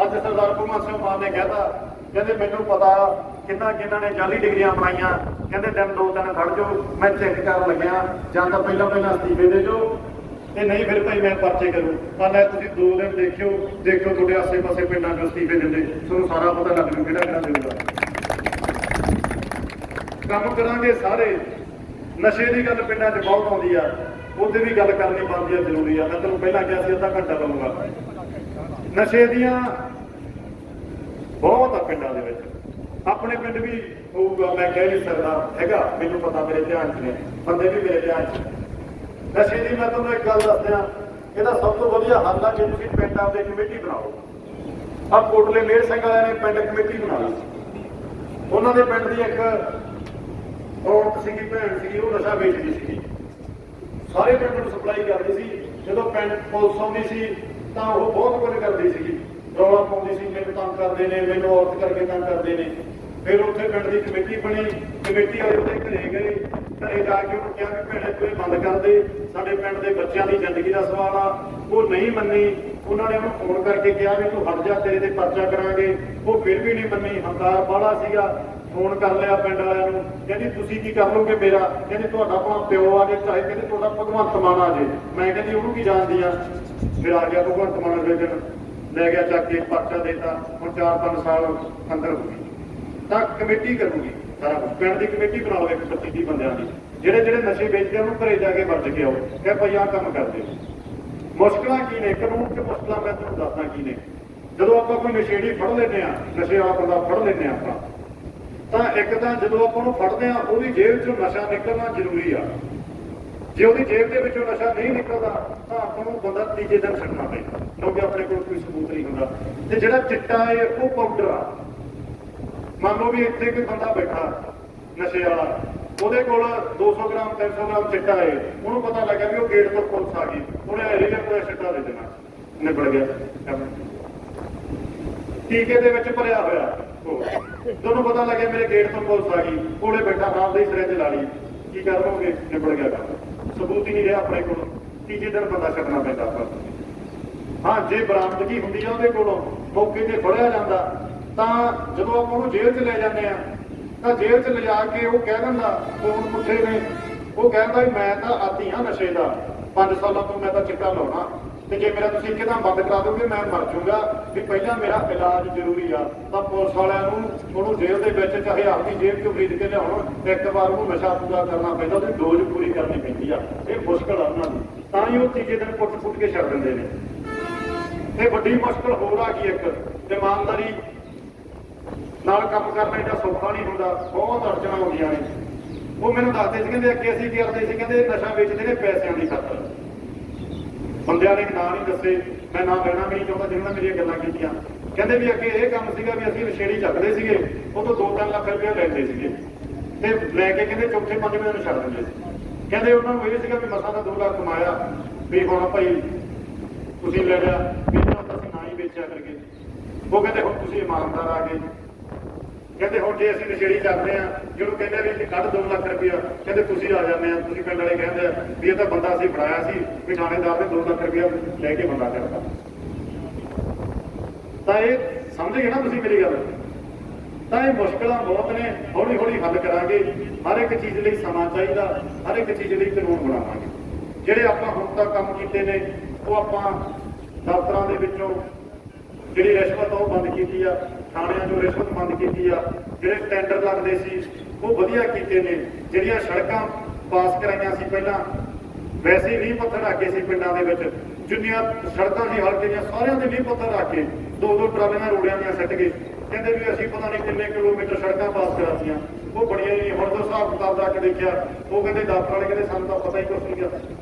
ਅੱਜ ਸਰਦਾਰ ਭਗਵੰਤ ਸਿੰਘ ਮਾਨ ਨੇ ਕਹਿਤਾ, ਕਹਿੰਦੇ ਮੈਨੂੰ ਪਤਾ ਕਿਹਨਾਂ ਨੇ ਜਾਅਲੀ ਡਿਗਰੀਆਂ ਬਣਾਈਆਂ, ਕਹਿੰਦੇ ਦਿਨ 2 ਦਿਨ ਖੜ ਜਾਓ, ਮੈਂ ਚੈੱਕ ਕਰਨ ਲੱਗਿਆ, ਜਾਂ ਤਾਂ ਪਹਿਲਾਂ ਅਸਤੀਫੇ ਦੇ ਜਾਓ, ਤੇ ਨਹੀਂ ਫਿਰ ਭਾਈ ਮੈਂ ਪਰਚੇ ਕਰੂੰ। ਪਰ ਲੈ ਤੁਸੀਂ 2 ਦਿਨ ਦੇਖਿਓ ਤੁਹਾਡੇ ਆਸੇ-ਪਾਸੇ ਪਿੰਡਾਂ 'ਚ ਅਸਤੀਫੇ ਦਿੰਦੇ, ਤੁਹਾਨੂੰ ਸਾਰਾ ਪਤਾ ਲੱਗ ਜੂ ਕਿਹੜਾ ਦੇਊਗਾ। ਕੰਮ ਕਰਾਂਗੇ ਸਾਰੇ। ਨਸ਼ੇ ਦੀ ਗੱਲ ਪਿੰਡਾਂ 'ਚ ਬਹੁਤ ਆਉਂਦੀ ਆ, ਉਹਦੇ ਵੀ ਗੱਲ ਕਰਨੀ ਬਣਦੀ ਆ, ਜ਼ਰੂਰੀ ਆ। ਮੈਂ ਤੁਹਾਨੂੰ ਪਹਿਲਾਂ ਕਿਹਾ ਸੀ ਅੱਧਾ ਘੰਟਾ ਲਵਾਂਗਾ। ਨਸ਼ੇ ਦੀਆਂ ਬਹੁਤ ਆ ਪਿੰਡਾਂ ਦੇ ਵਿੱਚ, ਆਪਣੇ ਪਿੰਡ ਵੀ ਹੋਊਗਾ, ਮੈਂ ਕਹਿ ਨਹੀਂ ਸਕਦਾ ਹੈਗਾ, ਮੈਨੂੰ ਪਤਾ, ਮੇਰੇ ਧਿਆਨ 'ਚ ਨੇ ਬੰਦੇ ਵੀ ਮੇਰੇ ਧਿਆਨ 'ਚ। ਨਸ਼ੇ ਦੀ ਮੈਂ ਤੁਹਾਨੂੰ ਇੱਕ ਗੱਲ ਦੱਸ ਦਿਆਂ, ਇਹਦਾ ਸਭ ਤੋਂ ਵਧੀਆ ਹੱਲ ਆ ਜੇ ਤੁਸੀਂ ਪਿੰਡ ਆਪਦੇ ਕਮੇਟੀ ਬਣਾਓ। ਆਹ ਕੋਟਲੇ ਮੇਰ ਸਿੰਘ ਵਾਲਿਆਂ ਨੇ ਪਿੰਡ ਕਮੇਟੀ ਬਣਾ ਲਈ। ਉਹਨਾਂ ਦੇ ਪਿੰਡ ਦੀ ਇੱਕ ਔਰਤ ਸੀਗੀ, ਭੈਣ ਸੀਗੀ, ਉਹ ਨਸ਼ਾ ਵੇਚਦੀ ਸੀਗੀ, ਸਾਰੇ ਪਿੰਡ ਨੂੰ ਸਪਲਾਈ ਕਰਦੀ ਸੀ। ਜਦੋਂ ਪਿੰਡ ਪੁਲਿਸ ਆਉਂਦੀ ਸੀ ਤਾਂ ਉਹ ਬਹੁਤ ਕੁਝ ਕਰਦੀ ਸੀਗੀ, ਰੌਲਾ ਪਾਉਂਦੀ ਸੀ, ਮੈਨੂੰ ਤੰਗ ਕਰਦੇ ਨੇ, ਮੈਨੂੰ ਔਰਤ ਕਰਕੇ ਤੰਗ ਕਰਦੇ ਨੇ। ਫਿਰ ਉੱਥੇ ਪਿੰਡ ਦੀ ਕਮੇਟੀ ਬਣੀ, ਕਮੇਟੀ ਵਾਲੇ ਉਹਦੇ ਘਰੇ ਗਏ, ਘਰੇ ਜਾ ਕੇ ਉਹਨੂੰ ਕਿਹਾ ਕਿ ਭੈਣੇ ਤੂੰ ਇਹ ਬੰਦ ਕਰ ਦੇ, ਸਾਡੇ ਪਿੰਡ ਦੇ ਬੱਚਿਆਂ ਦੀ ਜ਼ਿੰਦਗੀ ਦਾ ਸਵਾਲ ਆ। ਉਹ ਨਹੀਂ ਮੰਨੀ। ਉਹਨਾਂ ਨੇ ਉਹਨੂੰ ਫੋਨ ਕਰਕੇ ਕਿਹਾ ਵੀ ਤੂੰ ਹਟ ਜਾ, ਤੇਰੇ ਤੇ ਪਰਚਾ ਕਰਾਂਗੇ। ਉਹ ਫਿਰ ਵੀ ਨਹੀਂ ਮੰਨੀ, ਹੰਕਾਰ ਬਾਹਲਾ ਸੀਗਾ। ਫੋਨ ਕਰ ਲਿਆ ਪਿੰਡ ਵਾਲਿਆਂ ਨੂੰ, ਕਹਿੰਦੀ ਤੁਸੀਂ ਕੀ ਕਰ ਲਓਗੇ ਮੇਰਾ, ਕਹਿੰਦੀ ਤੁਹਾਡਾ ਭਾਵੇਂ ਪਿਓ ਆ ਜੇ, ਚਾਹੇ ਕਹਿੰਦੇ ਤੁਹਾਡਾ ਭਗਵੰਤ ਮਾਨ ਆ ਜੇ, ਮੈਂ ਕਹਿੰਦੀ ਉਹਨੂੰ ਕੀ ਜਾਣਦੀ ਆ। ਫਿਰ ਆ ਗਿਆ ਭਗਵੰਤ ਮਾਨ, ਅਗਲੇ ਦਿਨ ਲੈ ਗਿਆ ਚੱਕ ਕੇ, ਪਰਚਾ ਦੇਤਾ। ਹੁਣ 4-5 ਸਾਲ ਅੰਦਰ ਹੋ ਗਈ। ਤਾਂ ਕਮੇਟੀ ਕਰੂਗੀ ਸਾਰਾ ਕੁਝ, ਪਿੰਡ ਦੀ ਕਮੇਟੀ ਬਣਾ ਲਓ 25-30 ਬੰਦਿਆਂ ਦੀ, ਜਿਹੜੇ ਨਸ਼ੇ ਵੇਚਦੇ ਉਹਨੂੰ ਘਰੇ ਜਾ ਕੇ ਵਰਜ ਕੇ ਆਓ, ਕਿ ਭਾਈ ਆਹ ਕੰਮ ਕਰਦੇ। ਮੁਸ਼ਕਲਾਂ ਕੀ ਨੇ ਕਾਨੂੰਨ 'ਚ? ਮੁਸ਼ਕਲਾਂ ਮੈਂ ਤੁਹਾਨੂੰ ਦੱਸਦਾ ਕੀ ਨੇ। ਜਦੋਂ ਆਪਾਂ ਕੋਈ ਨਸ਼ੇੜੀ ਫੜ ਲੈਂਦੇ ਆ, ਨਸ਼ੇ ਵਾਲਾ ਬੰਦਾ ਫੜ ਲੈਂਦੇ ਆ ਆਪਾਂ, ਤਾਂ ਇੱਕ ਤਾਂ ਜਦੋਂ ਆਪਾਂ ਉਹਨੂੰ ਫੜਦੇ ਆ, ਉਹਦੀ ਜੇਬ 'ਚੋਂ ਨਸ਼ਾ ਨਿਕਲਣਾ ਜ਼ਰੂਰੀ ਆ। ਜੇ ਉਹਦੀ ਜੇਬ ਦੇ ਵਿੱਚੋਂ ਨਸ਼ਾ ਨਹੀਂ ਨਿਕਲਦਾ ਤਾਂ ਆਪਾਂ ਨੂੰ ਬੰਦਾ ਤੀਜੇ ਦਿਨ ਛੱਡਣਾ ਪੈਂਦਾ, ਕਿਉਂਕਿ ਆਪਣੇ ਕੋਲ ਕੋਈ ਸਬੂਤ ਨਹੀਂ ਹੁੰਦਾ। ਤੇ ਜਿਹੜਾ ਚਿੱਟਾ ਹੈ ਉਹ ਪਾਊਡਰ ਆ। ਮੰਨ ਲਓ ਵੀ ਇੱਥੇ ਕੋਈ ਬੰਦਾ ਬੈਠਾ ਨਸ਼ੇ ਵਾਲਾ, ਉਹਦੇ ਕੋਲ 200 ਗ੍ਰਾਮ 300 ਗ੍ਰਾਮ ਚਿੱਟਾ ਹੈ, ਉਹਨੂੰ ਪਤਾ ਲੱਗਾ ਵੀ ਉਹ ਗੇਟ ਤੋਂ ਪੁਲਿਸ ਆ ਗਈ, ਉਹਨੇ ਏਰੀਆ ਕੋਲ ਚਿੱਟਾ ਦੇ ਦੇਣਾ, ਨਿਬੜ ਗਿਆ। ਟੀਕੇ ਦੇ ਵਿੱਚ ਭਰਿਆ ਹੋਇਆ, ਤੁਹਾਨੂੰ ਪਤਾ ਲੱਗਿਆ ਮੇਰੇ ਗੇਟ ਤੋਂ ਪੁਲਿਸ ਆ ਗਈ, ਕੋਲੇ ਬੈਠਾ ਨਾਲ ਦੀ ਸਿਰੰਜ ਲਾ ਲਈ, ਕੀ ਕਰ ਲਓਗੇ? ਨਿਬੜ ਗਿਆ ਕੰਮ। ਸਬੂਤ ਹੀ ਨਹੀਂ ਰਿਹਾ ਆਪਣੇ ਕੋਲ, ਤੀਜੇ ਦਿਨ ਬੰਦਾ ਛੱਡਣਾ ਪੈਂਦਾ ਆਪਾਂ। ਹਾਂ, ਜੇ ਬਰਾਮਦਗੀ ਹੁੰਦੀ ਆ ਉਹਦੇ ਕੋਲੋਂ, ਮੌਕੇ ਤੇ ਫੜਿਆ ਜਾਂਦਾ, ਤਾਂ ਜਦੋਂ ਆਪਾਂ ਉਹਨੂੰ ਜੇਲ੍ਹ 'ਚ ਲੈ ਜਾਂਦੇ ਆ, ਤਾਂ ਜੇਲ੍ਹ 'ਚ ਲਿਜਾ ਕੇ ਉਹ ਕਹਿ ਦਿੰਦਾ, ਫੋਨ ਪੁੱਛੇ ਨੇ, ਉਹ ਕਹਿੰਦਾ ਵੀ ਮੈਂ ਤਾਂ ਆਦੀ ਹਾਂ ਨਸ਼ੇ ਦਾ, 5 ਸਾਲਾਂ ਤੋਂ ਮੈਂ ਤਾਂ ਚਿੱਟਾ ਲਾਉਣਾ, ਤੇ ਜੇ ਮੇਰਾ ਤੁਸੀਂ ਇੱਕਦਮ ਬੰਦ ਕਰਾ ਦੋਗੇ ਮੈਂ ਮਰ ਜਾਊਗਾ, ਵੀ ਪਹਿਲਾਂ ਮੇਰਾ ਇਲਾਜ ਜ਼ਰੂਰੀ ਆ। ਤਾਂ ਪੁਲਿਸ ਵਾਲਿਆਂ ਨੂੰ ਉਹਨੂੰ ਜੇਲ੍ਹ ਦੇ ਵਿੱਚ, ਚਾਹੇ ਆਪਣੀ ਜੇਲ੍ਹ 'ਚੋਂ ਖਰੀਦ ਕੇ ਲਿਆਉਣ, ਇੱਕ ਵਾਰ ਉਹਨੂੰ ਨਸ਼ਾ ਪੂਰਾ ਕਰਨਾ ਪੈਂਦਾ, ਉਹਦੀ ਡੋਜ਼ ਪੂਰੀ ਕਰਨੀ ਪੈਂਦੀ ਆ। ਇਹ ਮੁਸ਼ਕਲ ਆ ਉਹਨਾਂ ਦੀ, ਤਾਂ ਹੀ ਉਹ ਤੀਜੇ ਦਿਨ ਪੁੱਟ ਕੇ ਛੱਡ ਦਿੰਦੇ ਨੇ। ਤੇ ਵੱਡੀ ਮੁਸ਼ਕਲ ਹੋਰ ਆ ਗਈ ਇੱਕ, ਇਮਾਨਦਾਰੀ ਨਾਲ ਕੰਮ ਕਰਨਾ ਇਹਦਾ ਸੌਖਾ ਨਹੀਂ ਹੁੰਦਾ, ਬਹੁਤ ਅੜਚਣਾਂ ਆਉਂਦੀਆਂ ਨੇ। ਉਹ ਮੈਨੂੰ ਦੱਸਦੇ ਸੀ, ਕਹਿੰਦੇ ਅੱਗੇ ਅਸੀਂ ਕੀ ਕਰਦੇ ਸੀ, ਕਹਿੰਦੇ ਨਸ਼ਾ ਵੇਚਦੇ ਨੇ ਪੈਸਿਆਂ ਦੀ ਖਾਤਰ। ਬੰਦਿਆਂ ਨੇ ਨਾਂ ਨਹੀਂ ਦੱਸੇ, ਮੈਂ ਨਾਮ ਲੈਣਾ ਵੀ ਨਹੀਂ ਚਾਹੁੰਦਾ ਜਿਹਨਾਂ ਨੇ ਮੇਰੀਆਂ ਗੱਲਾਂ ਕੀਤੀਆਂ। ਕਹਿੰਦੇ ਵੀ ਅੱਗੇ ਇਹ ਕੰਮ ਸੀਗਾ ਵੀ ਅਸੀਂ ਨਸ਼ੇੜੀ ਚੱਕਦੇ ਸੀਗੇ, ਉਹ ਤੋਂ 2-3 ਲੱਖ ਰੁਪਇਆ ਲੈਂਦੇ ਸੀਗੇ, ਤੇ ਲੈ ਕੇ ਕਹਿੰਦੇ ਚੌਥੇ ਪੰਜਵੇਂ ਨੂੰ ਛੱਡ ਦਿੰਦੇ ਸੀ। ਕਹਿੰਦੇ ਉਹਨਾਂ ਨੂੰ ਇਹ ਸੀਗਾ ਵੀ ਮਸਾਂ ਦਾ 2 ਲੱਖ ਕਮਾਇਆ ਵੀ ਹੁਣ ਭਾਈ ਤੁਸੀਂ ਲੈ ਲਿਆ ਵੀ ਇਹਨਾਂ ਦਾ ਅਸੀਂ ਨਾ ਹੀ ਵੇਚਿਆ ਕਰਕੇ। ਉਹ ਕਹਿੰਦੇ ਹੁਣ ਤੁਸੀਂ ਇਮਾਨਦਾਰ ਆ ਗਏ। ਕਹਿੰਦੇ ਹੁਣ ਜੇ ਅਸੀਂ ਨਸ਼ੇੜੀ ਕਰਦੇ ਆ ਜਿਹਨੂੰ ਕਹਿੰਦੇ ਵੀ ਕੱਢ 2 ਲੱਖ ਰੁਪਇਆ, ਕਹਿੰਦੇ ਤੁਸੀਂ ਆ ਜਾਂਦੇ ਆ, ਤੁਸੀਂ ਪਿੰਡ ਵਾਲੇ ਕਹਿੰਦੇ ਆ ਵੀ ਇਹ ਤਾਂ ਬੰਦਾ ਅਸੀਂ ਫੜਾਇਆ ਸੀ ਵੀ ਥਾਣੇਦਾਰ ਨੇ 2 ਲੱਖ ਰੁਪਇਆ ਲੈ ਕੇ ਬੰਦਾ ਕਰਤਾ। ਤਾਂ ਇਹ ਸਮਝ ਗਏ ਨਾ ਤੁਸੀਂ ਮੇਰੀ ਗੱਲ? ਤਾਂ ਇਹ ਮੁਸ਼ਕਲਾਂ ਬਹੁਤ ਨੇ, ਹੌਲੀ ਹੌਲੀ ਹੱਲ ਕਰਾਂਗੇ। ਹਰ ਇੱਕ ਚੀਜ਼ ਲਈ ਸਮਾਂ ਚਾਹੀਦਾ, ਹਰ ਇੱਕ ਚੀਜ਼ ਲਈ ਕਾਨੂੰਨ ਬਣਾਵਾਂਗੇ। ਜਿਹੜੇ ਆਪਾਂ ਹੁਣ ਤੱਕ ਕੰਮ ਕੀਤੇ ਨੇ ਉਹ ਆਪਾਂ ਦਫ਼ਤਰਾਂ ਦੇ ਵਿੱਚੋਂ ਜਿਹੜੀ ਰਿਸ਼ਵਤ ਉਹ ਬੰਦ ਕੀਤੀ ਆ, ਥਾਣਿਆਂ 'ਚੋਂ ਰਿਸ਼ਵਤ ਬੰਦ ਕੀਤੀ ਆ, ਜਿਹੜੇ ਟੈਂਡਰ ਲੱਗਦੇ ਸੀ ਉਹ ਵਧੀਆ ਕੀਤੇ ਨੇ, ਜਿਹੜੀਆਂ ਸੜਕਾਂ ਪਾਸ ਕਰਾਈਆਂ ਸੀ ਪਹਿਲਾਂ ਵੈਸੇ ਹੀ 20 ਪੱਥਰ ਰੱਖ ਕੇ ਸੀ ਪਿੰਡਾਂ ਦੇ ਵਿੱਚ, ਜਿੰਨੀਆਂ ਸੜਕਾਂ ਸੀ ਹਲਕੇ ਦੀਆਂ ਸਾਰਿਆਂ ਦੇ 20 ਪੱਥਰ ਰੱਖ ਕੇ 2-2 ਟਰਾਲੀਆਂ ਰੋੜਿਆਂ ਦੀਆਂ ਸੱਟ ਗਏ। ਕਹਿੰਦੇ ਵੀ ਅਸੀਂ ਪਤਾ ਨਹੀਂ ਕਿੰਨੇ ਕਿਲੋਮੀਟਰ ਸੜਕਾਂ ਪਾਸ ਕਰਾਤੀਆਂ। ਉਹ ਬੜੀਆਂ ਹੀ ਹੁਣ ਤੋਂ ਹਿਸਾਬ ਕਿਤਾਬ ਰੱਖ ਕੇ ਦੇਖਿਆ, ਉਹ ਕਹਿੰਦੇ ਦਫ਼ਤਰ ਵਾਲੇ ਕਹਿੰਦੇ ਸਾਨੂੰ ਤਾਂ ਪਤਾ ਹੀ ਕੁਛ ਨਹੀਂ ਗਿਆ।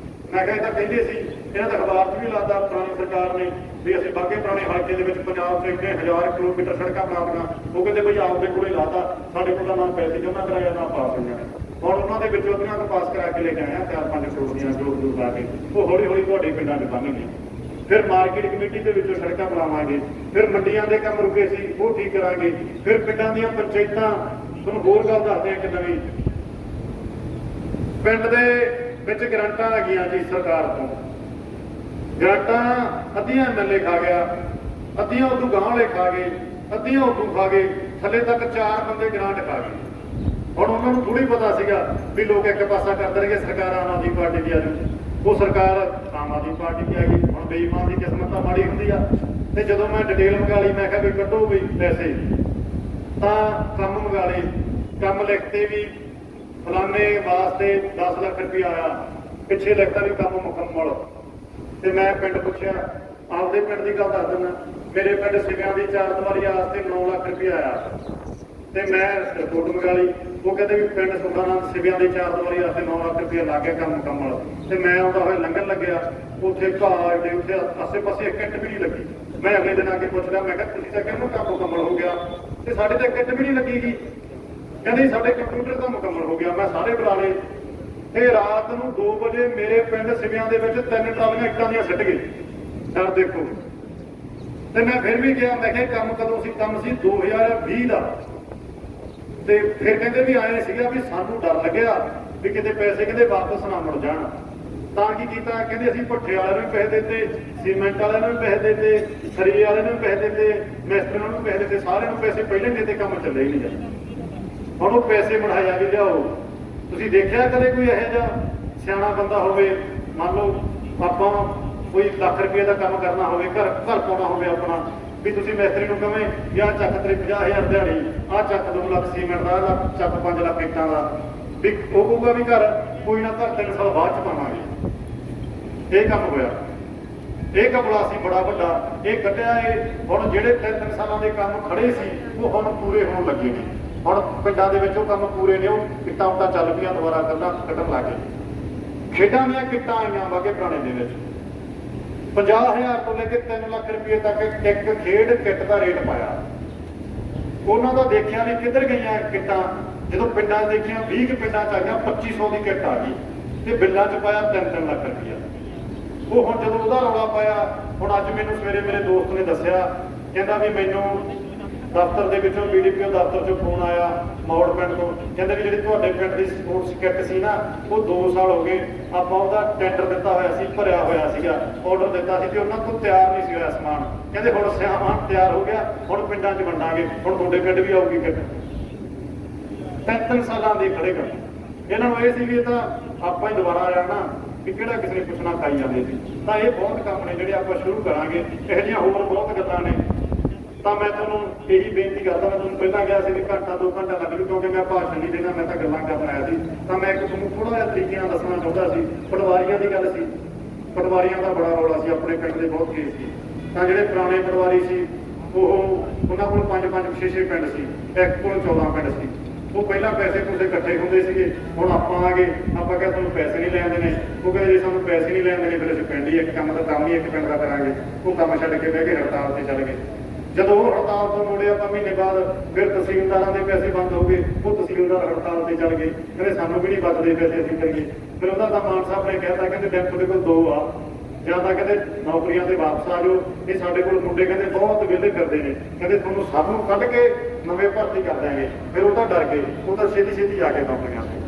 ਮੈਂ ਕਿਹਾ ਇਹ ਤਾਂ ਕਹਿੰਦੇ ਸੀ, ਇਹਨਾਂ ਦਾ ਅਖਬਾਰ 'ਚ ਵੀ ਲਾਤਾ ਪੁਰਾਣੀ ਸਰਕਾਰ ਨੇ ਵੀ ਅਸੀਂ ਬਾਗੇ ਪੁਰਾਣੇ ਹਲਕੇ ਦੇ ਵਿੱਚ ਪੰਜਾਬ 'ਚ 1000 ਕਿਲੋਮੀਟਰ ਸੜਕਾਂ ਬਣਾ ਦਿੱਤੀਆਂ। ਉਹ ਕਹਿੰਦੇ ਬਈ ਆਪਦੇ ਕੋਲੇ ਲਾਤਾ, ਸਾਡੇ ਕੋਲ ਤਾਂ ਨਾ ਪੈਸੇ ਜਮ੍ਹਾਂ ਕਰਾਇਆ ਨਾ ਪਾਸ ਹੋਈਆਂ। ਹੁਣ ਉਹਨਾਂ ਦੇ ਵਿੱਚੋਂ ਅੱਧੀਆਂ ਕੁ ਪਾਸ ਕਰਾ ਕੇ ਲੈ ਕੇ ਆਇਆ 4-5 ਕਰੋੜ ਦੀਆਂ ਜੋੜ ਲਾ ਕੇ। ਉਹ ਹੌਲੀ ਹੌਲੀ ਤੁਹਾਡੇ ਪਿੰਡਾਂ 'ਚ ਬਣਨਗੇ। ਫਿਰ ਮਾਰਕੀਟ ਕਮੇਟੀ ਦੇ ਵਿੱਚੋਂ ਸੜਕਾਂ ਬਣਾਵਾਂਗੇ। ਫਿਰ ਮੰਡੀਆਂ ਦੇ ਕੰਮ ਰੁਕੇ ਸੀ ਉਹ ਠੀਕ ਕਰਾਂਗੇ। ਫਿਰ ਪਿੰਡਾਂ ਦੀਆਂ ਪੰਚਾਇਤਾਂ, ਤੁਹਾਨੂੰ ਹੋਰ ਗੱਲ ਦੱਸਦੇ ਹਾਂ ਕਿ ਨਵੀਂ ਪਿੰਡ ਦੇ ਵਿੱਚ ਗਰੰਟਾਂ ਆ ਗਈਆਂ ਜੀ ਸਰਕਾਰ ਤੋਂ। ਗਰੰਟਾਂ ਅੱਧੀਆਂ ਐਮਐਲਏ ਖਾ ਗਿਆ, ਅੱਧੀਆਂ ਉਦੋਂ ਗਾਂਹ ਵਾਲੇ ਖਾ ਗਏ, ਅੱਧੀਆਂ ਉਦੋਂ ਖਾ ਗਏ, ਥੱਲੇ ਤੱਕ 4 ਬੰਦੇ ਗ੍ਰਾਂਟ ਖਾ ਗਏ। ਹੁਣ ਉਹਨਾਂ ਨੂੰ ਥੋੜ੍ਹੀ ਪਤਾ ਸੀਗਾ ਵੀ ਲੋਕ ਇੱਕ ਪਾਸਾ ਕਰਦੇ ਰਹੇ ਸਰਕਾਰ ਆਮ ਆਦਮੀ ਪਾਰਟੀ ਦੀ ਆ ਜੂ। ਉਹ ਸਰਕਾਰ ਆਮ ਆਦਮੀ ਪਾਰਟੀ ਦੀ ਆ ਗਈ। ਹੁਣ ਬੇਈਮਾਨ ਦੀ ਕਿਸਮਤ ਤਾਂ ਮਾੜੀ ਹੁੰਦੀ ਆ। ਤੇ ਜਦੋਂ ਮੈਂ ਡਿਟੇਲ ਮੰਗਾ ਲਈ, ਮੈਂ ਕਿਹਾ ਵੀ ਕੱਢੋ ਵੀ ਪੈਸੇ, ਤਾਂ ਕੰਮ ਮੰਗਾ ਲਏ, ਕੰਮ ਲਿਖਤੇ ਵੀ ਫਲਾਣੇ ਵਾਸਤੇ 10 ਲੱਖ ਰੁਪਇਆ ਆਇਆ, ਪਿੱਛੇ ਲਿਖਤਾ ਵੀ ਕੰਮ ਮੁਕੰਮਲ। ਤੇ ਮੈਂ ਪਿੰਡ ਪੁੱਛਿਆ, ਆਪਦੇ ਪਿੰਡ ਦੀ ਗੱਲ ਦੱਸ ਦਿੰਦਾ, ਮੇਰੇ ਪਿੰਡ ਸਿਵਿਆਂ ਦੀ 4 ਦੀਵਾਰੀ ਵਾਸਤੇ 9 ਲੱਖ ਰੁਪਇਆ ਆਇਆ। ਤੇ ਮੈਂ ਰਿਪੋਰਟ ਮੰਗਾ ਲਈ, ਉਹ ਕਹਿੰਦੇ ਵੀ ਪਿੰਡ ਸੁਖਾਨੰਦ ਸਿਵਿਆਂ ਦੀ 4 ਦੀਵਾਰੀ ਵਾਸਤੇ 9 ਲੱਖ ਰੁਪਇਆ ਲੱਗ ਗਿਆ ਕੰਮ ਮੁਕੰਮਲ। ਤੇ ਮੈਂ ਆਉਂਦਾ ਹੋਇਆ ਲੰਘਣ ਲੱਗਿਆ, ਉੱਥੇ ਘਾਹ ਦੇ ਉੱਥੇ ਆਸੇ ਪਾਸੇ ਇੱਕ ਇੱਟ ਵੀ ਨਹੀਂ ਲੱਗੀ। ਮੈਂ ਅਗਲੇ ਦਿਨ ਆ ਕੇ ਪੁੱਛਦਾ, ਮੈਂ ਕਿਹਾ ਤੁਸੀਂ ਤਾਂ ਕਹਿੰਦੇ ਕੰਮ ਮੁਕੰਮਲ ਹੋ ਗਿਆ ਤੇ ਸਾਡੇ ਤਾਂ ਇੱਕ ਇੱਟ ਵੀ ਨਹੀਂ ਲੱਗੇਗੀ। ਕਹਿੰਦੇ ਸਾਡੇ ਕੰਪਿਊਟਰ ਤਾਂ ਮੁਕੰਮਲ ਹੋ ਗਿਆ। ਮੈਂ ਸਾਰੇ ਬੁਲਾ ਲਏ ਤੇ ਰਾਤ ਨੂੰ 2 ਵਜੇ ਮੇਰੇ ਪਿੰਡ ਸਿਵਿਆਂ ਦੇ ਵਿੱਚ 3 ਟਰਾਲੀਆਂ ਇੱਟਾਂ ਦੀਆਂ ਸਿੱਟ ਗਏ। ਡਰ ਦੇਖੋ। ਤੇ ਮੈਂ ਫਿਰ ਵੀ ਗਿਆ, ਮੈਂ ਕਿਹਾ ਕੰਮ ਕਦੋਂ ਸੀ? ਕੰਮ ਸੀ 2020 ਦਾ। ਤੇ ਫਿਰ ਕਹਿੰਦੇ ਵੀ ਆਏ ਸੀਗਾ ਵੀ ਸਾਨੂੰ ਡਰ ਲੱਗਿਆ ਵੀ ਕਿਤੇ ਪੈਸੇ ਕਹਿੰਦੇ ਵਾਪਸ ਨਾ ਮੁੜ ਜਾਣ। ਤਾਂ ਕੀ ਕੀਤਾ, ਕਹਿੰਦੇ ਅਸੀਂ ਭੱਠੇ ਵਾਲਿਆਂ ਨੂੰ ਪੈਸੇ ਦਿੱਤੇ, ਸੀਮੈਂਟ ਵਾਲਿਆਂ ਨੂੰ ਪੈਸੇ ਦਿੱਤੇ, ਸਰੀਏ ਵਾਲਿਆਂ ਨੂੰ ਪੈਸੇ ਦਿੱਤੇ, ਮਿਸਤਰੀਆਂ ਨੂੰ ਪੈਸੇ ਦਿੱਤੇ, ਸਾਰਿਆਂ ਨੂੰ ਪੈਸੇ ਪਹਿਲੇ ਦਿੱਤੇ, ਕੰਮ ਚੱਲੇ ਹੀ ਨਹੀਂ ਜਾਂਦਾ। ਹੁਣ ਉਹ ਪੈਸੇ ਬਣਾਇਆ ਵੀ ਲਿਆਓ। ਤੁਸੀਂ ਦੇਖਿਆ ਕਦੇ ਕੋਈ ਇਹੋ ਜਿਹਾ ਸਿਆਣਾ ਬੰਦਾ ਹੋਵੇ, ਮੰਨ ਲਓ ਆਪਾਂ ਕੋਈ ਲੱਖ ਰੁਪਏ ਦਾ ਕੰਮ ਕਰਨਾ ਹੋਵੇ, ਘਰ ਪਾਉਣਾ ਹੋਵੇ ਆਪਣਾ, ਵੀ ਤੁਸੀਂ ਮਿਸਤਰੀ ਨੂੰ ਕਹਵੇਂ ਵੀ ਆਹ ਚੱਕ ਤੇਰੇ 50,000 ਦਿਹਾੜੀ, ਆਹ ਚੱਕ 2 ਲੱਖ ਸੀਮੈਂਟ ਦਾ, ਆਹ ਚੱਕ 5 ਲੱਖ ਇੱਟਾਂ ਦਾ, ਵੀ ਉਹ ਕਹੂਗਾ ਵੀ ਘਰ ਕੋਈ ਨਾ ਘਰ 3 ਸਾਲ ਬਾਅਦ ਚ ਪਾਵਾਂਗੇ। ਇਹ ਕੰਮ ਹੋਇਆ। ਇਹ ਕਬਲਾ ਸੀ ਬੜਾ ਵੱਡਾ, ਇਹ ਕੱਢਿਆ। ਇਹ ਹੁਣ ਜਿਹੜੇ 3 ਸਾਲਾਂ ਦੇ ਕੰਮ ਖੜੇ ਸੀ ਉਹ ਹੁਣ ਪੂਰੇ ਹੋਣ ਲੱਗੇ ਨੇ। ਹੁਣ ਪਿੰਡਾਂ ਦੇ ਵਿੱਚ ਉਹ ਕੰਮ ਪੂਰੇ ਨੇ, ਉਹ ਕਿੱਟਾਂ ਉੱਟਾਂ ਚੱਲ ਪਈਆਂ, ਦੁਬਾਰਾ ਕੱਢਣ ਲੱਗ ਗਏ। ਖੇਡਾਂ ਦੀਆਂ ਕਿੱਟਾਂ ਆਈਆਂ ਵਾਗੇ ਪੁਰਾਣੇ ਦੇ ਵਿੱਚ 50,000 ਤੋਂ ਲੈ ਕੇ 3 ਲੱਖ ਰੁਪਏ ਤੱਕ ਇੱਕ ਖੇਡ ਕਿੱਟ ਦਾ ਰੇਟ ਪਾਇਆ। ਉਹਨਾਂ ਦਾ ਦੇਖਿਆ ਵੀ ਕਿੱਧਰ ਗਈਆਂ ਕਿੱਟਾਂ। ਜਦੋਂ ਪਿੰਡਾਂ ਦੇਖੀਆਂ 20 ਪਿੰਡਾਂ ਚ ਆਈਆਂ 2500 ਦੀ ਕਿੱਟ ਆ ਗਈ ਤੇ ਬਿੱਲਾਂ ਚ ਪਾਇਆ 3-3 ਲੱਖ ਰੁਪਇਆ। ਉਹ ਹੁਣ ਜਦੋਂ ਉਹਦਾ ਰੌਲਾ ਪਾਇਆ, ਹੁਣ ਅੱਜ ਮੈਨੂੰ ਸਵੇਰੇ ਮੇਰੇ ਦੋਸਤ ਨੇ ਦੱਸਿਆ, ਕਹਿੰਦਾ ਵੀ ਮੈਨੂੰ ਦਫ਼ਤਰ ਦੇ ਵਿੱਚੋਂ BDPO ਦਫ਼ਤਰ ਚੋਂ ਫੋਨ ਆਇਆ ਮੌੜ ਪਿੰਡ ਤੋਂ, ਕਹਿੰਦੇ ਵੀ ਜਿਹੜੀ ਤੁਹਾਡੇ ਪਿੰਡ ਦੀ ਸਪੋਰਟਸ ਕਿੱਟ ਸੀ ਨਾ, ਉਹ 2 ਸਾਲ ਹੋ ਗਏ ਆਪਾਂ ਉਹਦਾ ਟੈਂਡਰ ਦਿੱਤਾ ਹੋਇਆ ਸੀ, ਭਰਿਆ ਹੋਇਆ ਸੀਗਾ, ਆਰਡਰ ਦਿੱਤਾ ਸੀ ਤੇ ਉਹਨਾਂ ਤੋਂ ਤਿਆਰ ਨਹੀਂ ਸੀ ਹੋਇਆ ਸਮਾਨ। ਕਹਿੰਦੇ ਹੁਣ ਸਮਾਨ ਤਿਆਰ ਹੋ ਗਿਆ, ਹੁਣ ਪਿੰਡਾਂ 'ਚ ਵੰਡਾਂਗੇ, ਹੁਣ ਤੁਹਾਡੇ ਪਿੰਡ ਵੀ ਆਊਗੀ ਕਿੱਟ। 3 ਸਾਲਾਂ ਦੇ ਖੜੇ ਕਰ। ਇਹਨਾਂ ਨੂੰ ਇਹ ਸੀ ਵੀ ਇਹ ਤਾਂ ਆਪਾਂ ਹੀ ਦੁਬਾਰਾ ਜਾਣਾ, ਕਿ ਕਿਹੜਾ ਕਿਸੇ ਨੇ ਪੁੱਛਣਾ ਖਾਈ ਜਾਂਦੇ ਸੀ। ਤਾਂ ਇਹ ਬਹੁਤ ਕੰਮ ਨੇ ਜਿਹੜੇ ਆਪਾਂ ਸ਼ੁਰੂ ਕਰਾਂਗੇ। ਇਹੋ ਜਿਹੀਆਂ ਹੋਰ ਬਹੁਤ ਗੱਲਾਂ ਨੇ। ਤਾਂ ਮੈਂ ਤੁਹਾਨੂੰ ਇਹੀ ਬੇਨਤੀ ਕਰਦਾ, ਮੈਂ ਤੁਹਾਨੂੰ ਪਹਿਲਾਂ ਕਿਹਾ ਸੀ ਵੀ ਘੰਟਾ 2 ਘੰਟਾ ਲੱਗ ਜੂ, ਕਿਉਂਕਿ ਮੈਂ ਭਾਸ਼ਣ ਨਹੀਂ ਦੇਣਾ, ਮੈਂ ਤਾਂ ਗੱਲਾਂ ਕਰਨ ਆਇਆ ਸੀ। ਤਾਂ ਮੈਂ ਤੁਹਾਨੂੰ ਥੋੜ੍ਹਾ ਜਿਹਾ ਤਰੀਕੇ ਨਾਲ ਦੱਸਣਾ ਚਾਹੁੰਦਾ ਸੀ। ਪਟਵਾਰੀਆਂ ਦੀ ਗੱਲ ਸੀ, ਪਟਵਾਰੀਆਂ ਦਾ ਬੜਾ ਰੌਲਾ ਸੀ, ਆਪਣੇ ਪਿੰਡ ਦੇ ਬਹੁਤ ਕੇਸ ਸੀ। ਤਾਂ ਜਿਹੜੇ ਪੁਰਾਣੇ ਪਟਵਾਰੀ ਸੀ ਉਹਨਾਂ ਕੋਲ 5-5, 6-6 ਪਿੰਡ ਸੀ, ਇੱਕ ਕੋਲ 14 ਪਿੰਡ ਸੀ। ਉਹ ਪਹਿਲਾਂ ਪੈਸੇ ਪੂਸੇ ਇਕੱਠੇ ਹੁੰਦੇ ਸੀਗੇ, ਹੁਣ ਆਪਾਂ ਆ ਗਏ, ਆਪਾਂ ਕਿਹਾ ਤੁਹਾਨੂੰ ਪੈਸੇ ਨਹੀਂ ਲੈਣ ਦੇਣੇ। ਉਹ ਕਹਿੰਦੇ ਜੇ ਸਾਨੂੰ ਪੈਸੇ ਨਹੀਂ ਲੈਣ ਦੇਣੇ ਫਿਰ ਅਸੀਂ ਪਿੰਡ ਹੀ ਇੱਕ ਕੰਮ ਦਾ ਕੰਮ ਹੀ ਇੱਕ ਪਿੰਡ ਦਾ ਕਰਾਂਗੇ। ਉਹ ਕੰਮ ਛੱਡ ਕੇ ਬਹਿ ਕੇ ਹੜਤਾਲ ਤੇ ਚੱਲ ਗਏ। ਜਦੋਂ ਉਹ ਹੜਤਾਲ ਤੋਂ ਮੁੜੇ ਆਪਾਂ ਮਹੀਨੇ ਬਾਅਦ ਫਿਰ ਤਹਿਸੀਲਦਾਰਾਂ ਦੇ ਪੈਸੇ ਬੰਦ ਹੋ ਗਏ, ਉਹ ਤਹਿਸੀਲਦਾਰ ਹੜਤਾਲ ਤੇ ਚੜ ਗਏ, ਕਹਿੰਦੇ ਸਾਨੂੰ ਵੀ ਨਹੀਂ ਬਚਦੇ ਪੈਸੇ, ਅਸੀਂ ਕਰੀਏ। ਫਿਰ ਉਹਦਾ ਤਾਂ ਮਾਨ ਸਾਹਿਬ ਨੇ ਕਹਿਤਾ, ਕਹਿੰਦੇ ਦਿਨ ਤੁਹਾਡੇ ਕੋਲ 2 ਆ, ਜਾਂ ਤਾਂ ਕਹਿੰਦੇ ਨੌਕਰੀਆਂ ਤੇ ਵਾਪਸ ਆ ਜਾਓ, ਇਹ ਸਾਡੇ ਕੋਲ ਮੁੰਡੇ ਕਹਿੰਦੇ ਬਹੁਤ ਵਿਹਲੇ ਫਿਰਦੇ ਨੇ, ਕਹਿੰਦੇ ਤੁਹਾਨੂੰ ਸਭ ਨੂੰ ਕੱਢ ਕੇ ਨਵੇਂ ਭਰਤੀ ਕਰ ਦਿਆਂਗੇ। ਫਿਰ ਉਹ ਤਾਂ ਡਰ ਗਏ, ਉਹ ਤਾਂ ਛੇਤੀ ਛੇਤੀ ਆ ਗਏ ਨੌਕਰੀਆਂ ਤੇ।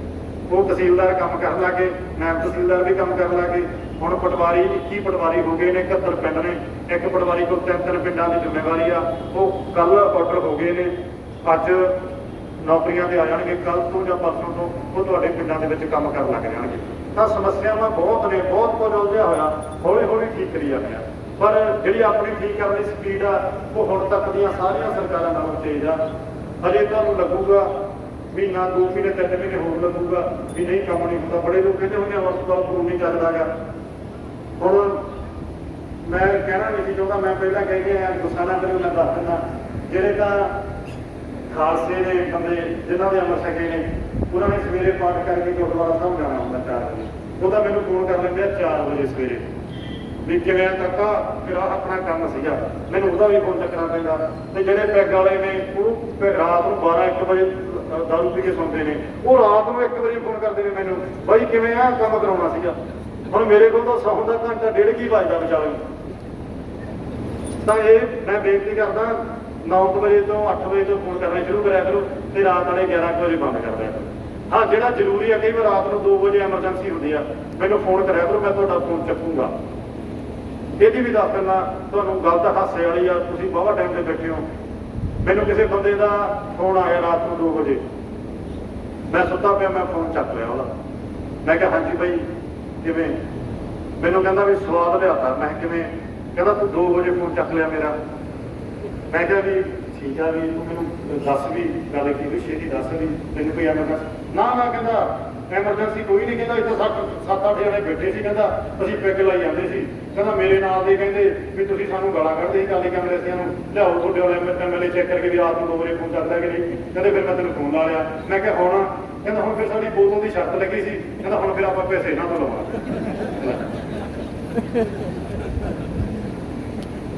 ਉਹ ਤਹਿਸੀਲਦਾਰ ਕੰਮ ਕਰਨ ਲੱਗੇ, ਨਾਇਬ ਤਹਿਸੀਲਦਾਰ ਵੀ ਕੰਮ ਕਰਨ ਲੱਗੇ। ਹੁਣ ਪਟਵਾਰੀ 21 ਪਟਵਾਰੀ ਹੋ ਗਏ ਨੇ, 71 ਪਿੰਡ ਨੇ, ਇੱਕ ਪਟਵਾਰੀ ਕੋਲ 3-3 ਪਿੰਡਾਂ ਦੀ ਜ਼ਿੰਮੇਵਾਰੀ ਆ। ਉਹ ਕੱਲ ਆਰਡਰ ਹੋ ਗਏ ਨੇ, ਅੱਜ ਨੌਕਰੀਆਂ ਤੇ ਆ ਜਾਣਗੇ, ਕੱਲ ਤੋਂ ਜਾਂ ਪਰਸੋਂ ਤੋਂ ਉਹ ਤੁਹਾਡੇ ਪਿੰਡਾਂ ਦੇ ਵਿੱਚ ਕੰਮ ਕਰਨ ਲੱਗ ਜਾਣਗੇ। ਤਾਂ ਸਮੱਸਿਆਵਾਂ ਬਹੁਤ ਨੇ, ਬਹੁਤ ਕੁਝ ਉਲਝਿਆ ਹੋਇਆ, ਹੌਲੀ ਹੌਲੀ ਠੀਕ ਕਰੀ ਜਾਂਦੇ ਆ। ਪਰ ਜਿਹੜੀ ਆਪਣੀ ਠੀਕ ਕਰਨ ਦੀ ਸਪੀਡ ਆ, ਉਹ ਹੁਣ ਤੱਕ ਦੀਆਂ ਸਾਰੀਆਂ ਸਰਕਾਰਾਂ ਨਾਲੋਂ ਤੇਜ਼ ਆ। ਅਜੇ ਤੁਹਾਨੂੰ ਲੱਗੂਗਾ ਮਹੀਨਾ, 2 ਮਹੀਨੇ, 3 ਮਹੀਨੇ ਹੋਰ ਲੱਗੂਗਾ ਵੀ ਨਹੀਂ ਕੰਮ ਨਹੀਂ ਹੁੰਦਾ। ਬੜੇ ਲੋਕ ਕਹਿੰਦੇ ਹੁੰਦੇ ਹਸਪਤਾਲ ਕਾਨੂੰਨ ਨਹੀਂ ਚੱਲਦਾ ਗਾ। ਹੁਣ ਮੈਂ ਕਹਿਣਾ ਨਹੀਂ ਸੀ ਚਾਹੁੰਦਾ, ਮੈਂ ਪਹਿਲਾਂ ਕਹਿ ਕੇ ਆਇਆ, ਗੁੱਸਾ ਨਾ ਕਰਿਓ, ਮੈਂ ਦੱਸ ਦਿੰਦਾ। ਜਿਹੜੇ ਤਾਂ ਖਾਲਸੇ ਨੇ ਬੰਦੇ, ਜਿਨ੍ਹਾਂ ਦੇ ਅਮਰ ਛਕੇ ਨੇ, ਉਹਨਾਂ ਨੇ ਸਵੇਰੇ ਪਾਠ ਕਰਕੇ ਗੁਰਦੁਆਰਾ ਸਾਹਿਬ ਜਾਣਾ ਹੁੰਦਾ 4 ਵਜੇ। ਉਹ ਤਾਂ ਮੈਨੂੰ ਫੋਨ ਕਰ ਲੈਂਦੇ ਆ 4 ਵਜੇ ਸਵੇਰੇ ਵੀ ਕਿਵੇਂ ਕਾਕਾ, ਫਿਰ ਆਪਣਾ ਕੰਮ ਸੀਗਾ, ਮੈਨੂੰ ਉਹਦਾ ਵੀ ਫੋਨ ਚੱਕਣਾ ਪੈਂਦਾ। ਤੇ ਜਿਹੜੇ ਪੈਗ ਵਾਲੇ ਨੇ, ਉਹ ਰਾਤ ਨੂੰ 12-1 ਵਜੇ ਦਾਰੂ ਪੀ ਕੇ ਸੌਂਦੇ ਨੇ, ਉਹ ਰਾਤ ਨੂੰ 1 ਵਜੇ ਫੋਨ ਕਰਦੇ ਨੇ ਮੈਨੂੰ, ਬਾਈ ਕਿਵੇਂ ਆ, ਕੰਮ ਕਰਾਉਣਾ ਸੀਗਾ। ਹੁਣ ਮੇਰੇ ਕੋਲ ਤਾਂ ਸੌਣ ਦਾ ਘੰਟਾ 1.5 ਕੀ ਵੱਜਦਾ ਵਿਚਾਲੇ। ਤਾਂ ਇਹ ਮੈਂ ਬੇਨਤੀ ਕਰਦਾ, 9 ਵਜੇ ਤੋਂ 8 ਵਜੇ ਤੋਂ ਫੋਨ ਕਰਨਾ ਸ਼ੁਰੂ ਕਰਿਆ ਕਰੋ, ਤੇ ਰਾਤ ਵਾਲੇ 11 ਵਜੇ ਬੰਦ ਕਰ ਦਿਆ ਕਰੋ। ਹਾਂ, ਜਿਹੜਾ ਜ਼ਰੂਰੀ ਹੈ, ਕਈ ਵਾਰ ਰਾਤ ਨੂੰ 2 ਵਜੇ ਐਮਰਜੈਂਸੀ ਹੁੰਦੀ ਆ, ਮੈਨੂੰ ਫੋਨ ਕਰਿਆ ਕਰੋ, ਮੈਂ ਤੁਹਾਡਾ ਫੋਨ ਚੱਕੂਗਾ। ਇਹਦੀ ਵੀ ਦੱਸ ਦਿੰਦਾ ਤੁਹਾਨੂੰ, ਗੱਲ ਤਾਂ ਹਾਸੇ ਵਾਲੀ ਆ, ਤੁਸੀਂ ਬਹੁਤ ਟਾਈਮ ਤੇ ਬੈਠੇ ਹੋ। ਮੈਨੂੰ ਕਿਸੇ ਬੰਦੇ ਦਾ ਫੋਨ ਆਇਆ ਰਾਤ ਨੂੰ 2 ਵਜੇ, ਮੈਂ ਸੁੱਤਾ ਪਿਆ, ਮੈਂ ਫੋਨ ਚੱਕ ਲਿਆ ਉਹਦਾ। ਮੈਂ ਕਿਹਾ ਹਾਂਜੀ ਬਾਈ ਕਿਵੇਂ? ਮੈਨੂੰ ਕਹਿੰਦਾ ਵੀ ਸਵਾਦ ਲਿਆਤਾ। ਮੈਂ ਕਿਵੇਂ? ਕਹਿੰਦਾ ਤੂੰ 2 ਵਜੇ ਫੋਨ ਚੱਕ ਲਿਆ ਮੇਰਾ। ਮੈਂ ਕਿਹਾ ਵੀ ਠੀਕ ਆ, ਵੀ ਤੂੰ ਮੈਨੂੰ ਦੱਸ ਵੀ ਗੱਲ ਕੀ ਹੋਈ, ਛੇਤੀ ਦੱਸ ਵੀ ਤੈਨੂੰ ਕੋਈ ਐਮਰਜੈਂਸੀ। ਨਾ ਕਹਿੰਦਾ ਐਮਰਜੈਂਸੀ ਕੋਈ ਨਹੀਂ, ਕਹਿੰਦਾ ਇੱਥੇ 7-8 ਜਣੇ ਬੈਠੇ ਸੀ, ਕਹਿੰਦਾ ਅਸੀਂ ਪੈਗ ਲਾਈ ਜਾਂਦੇ ਸੀ, ਕਹਿੰਦਾ ਮੇਰੇ ਨਾਲ ਦੇ ਕਹਿੰਦੇ ਵੀ ਤੁਸੀਂ ਸਾਨੂੰ ਗਾਲਾਂ ਕੱਢਦੇ ਸੀ ਕਾਲੀ ਕਾਂਗਰਸੀਆਂ ਨੂੰ, ਲਿਆਓ ਤੁਹਾਡੇ ਵਾਲੇ ਐਮਐਲਏ ਚੈੱਕ ਕਰਕੇ ਵੀ ਰਾਤ ਨੂੰ 2 ਵਜੇ ਫੋਨ ਚੱਕਦਾ ਕਿ ਨਹੀਂ। ਕਹਿੰਦੇ ਫਿਰ ਮੈਂ ਤੈਨੂੰ ਫੋਨ ਲਾ ਲਿਆ। ਮੈਂ ਕਿਹਾ ਹੁਣ? ਕਹਿੰਦਾ ਹੁਣ ਫਿਰ ਸਾਡੀ ਬੋਤਲ ਦੀ ਸ਼ਰਤ ਲੱਗੀ ਸੀ, ਕਹਿੰਦਾ ਹੁਣ ਫਿਰ ਆਪਾਂ ਪੈਸੇ ਇਹਨਾਂ ਤੋਂ ਲਵਾਂਗੇ।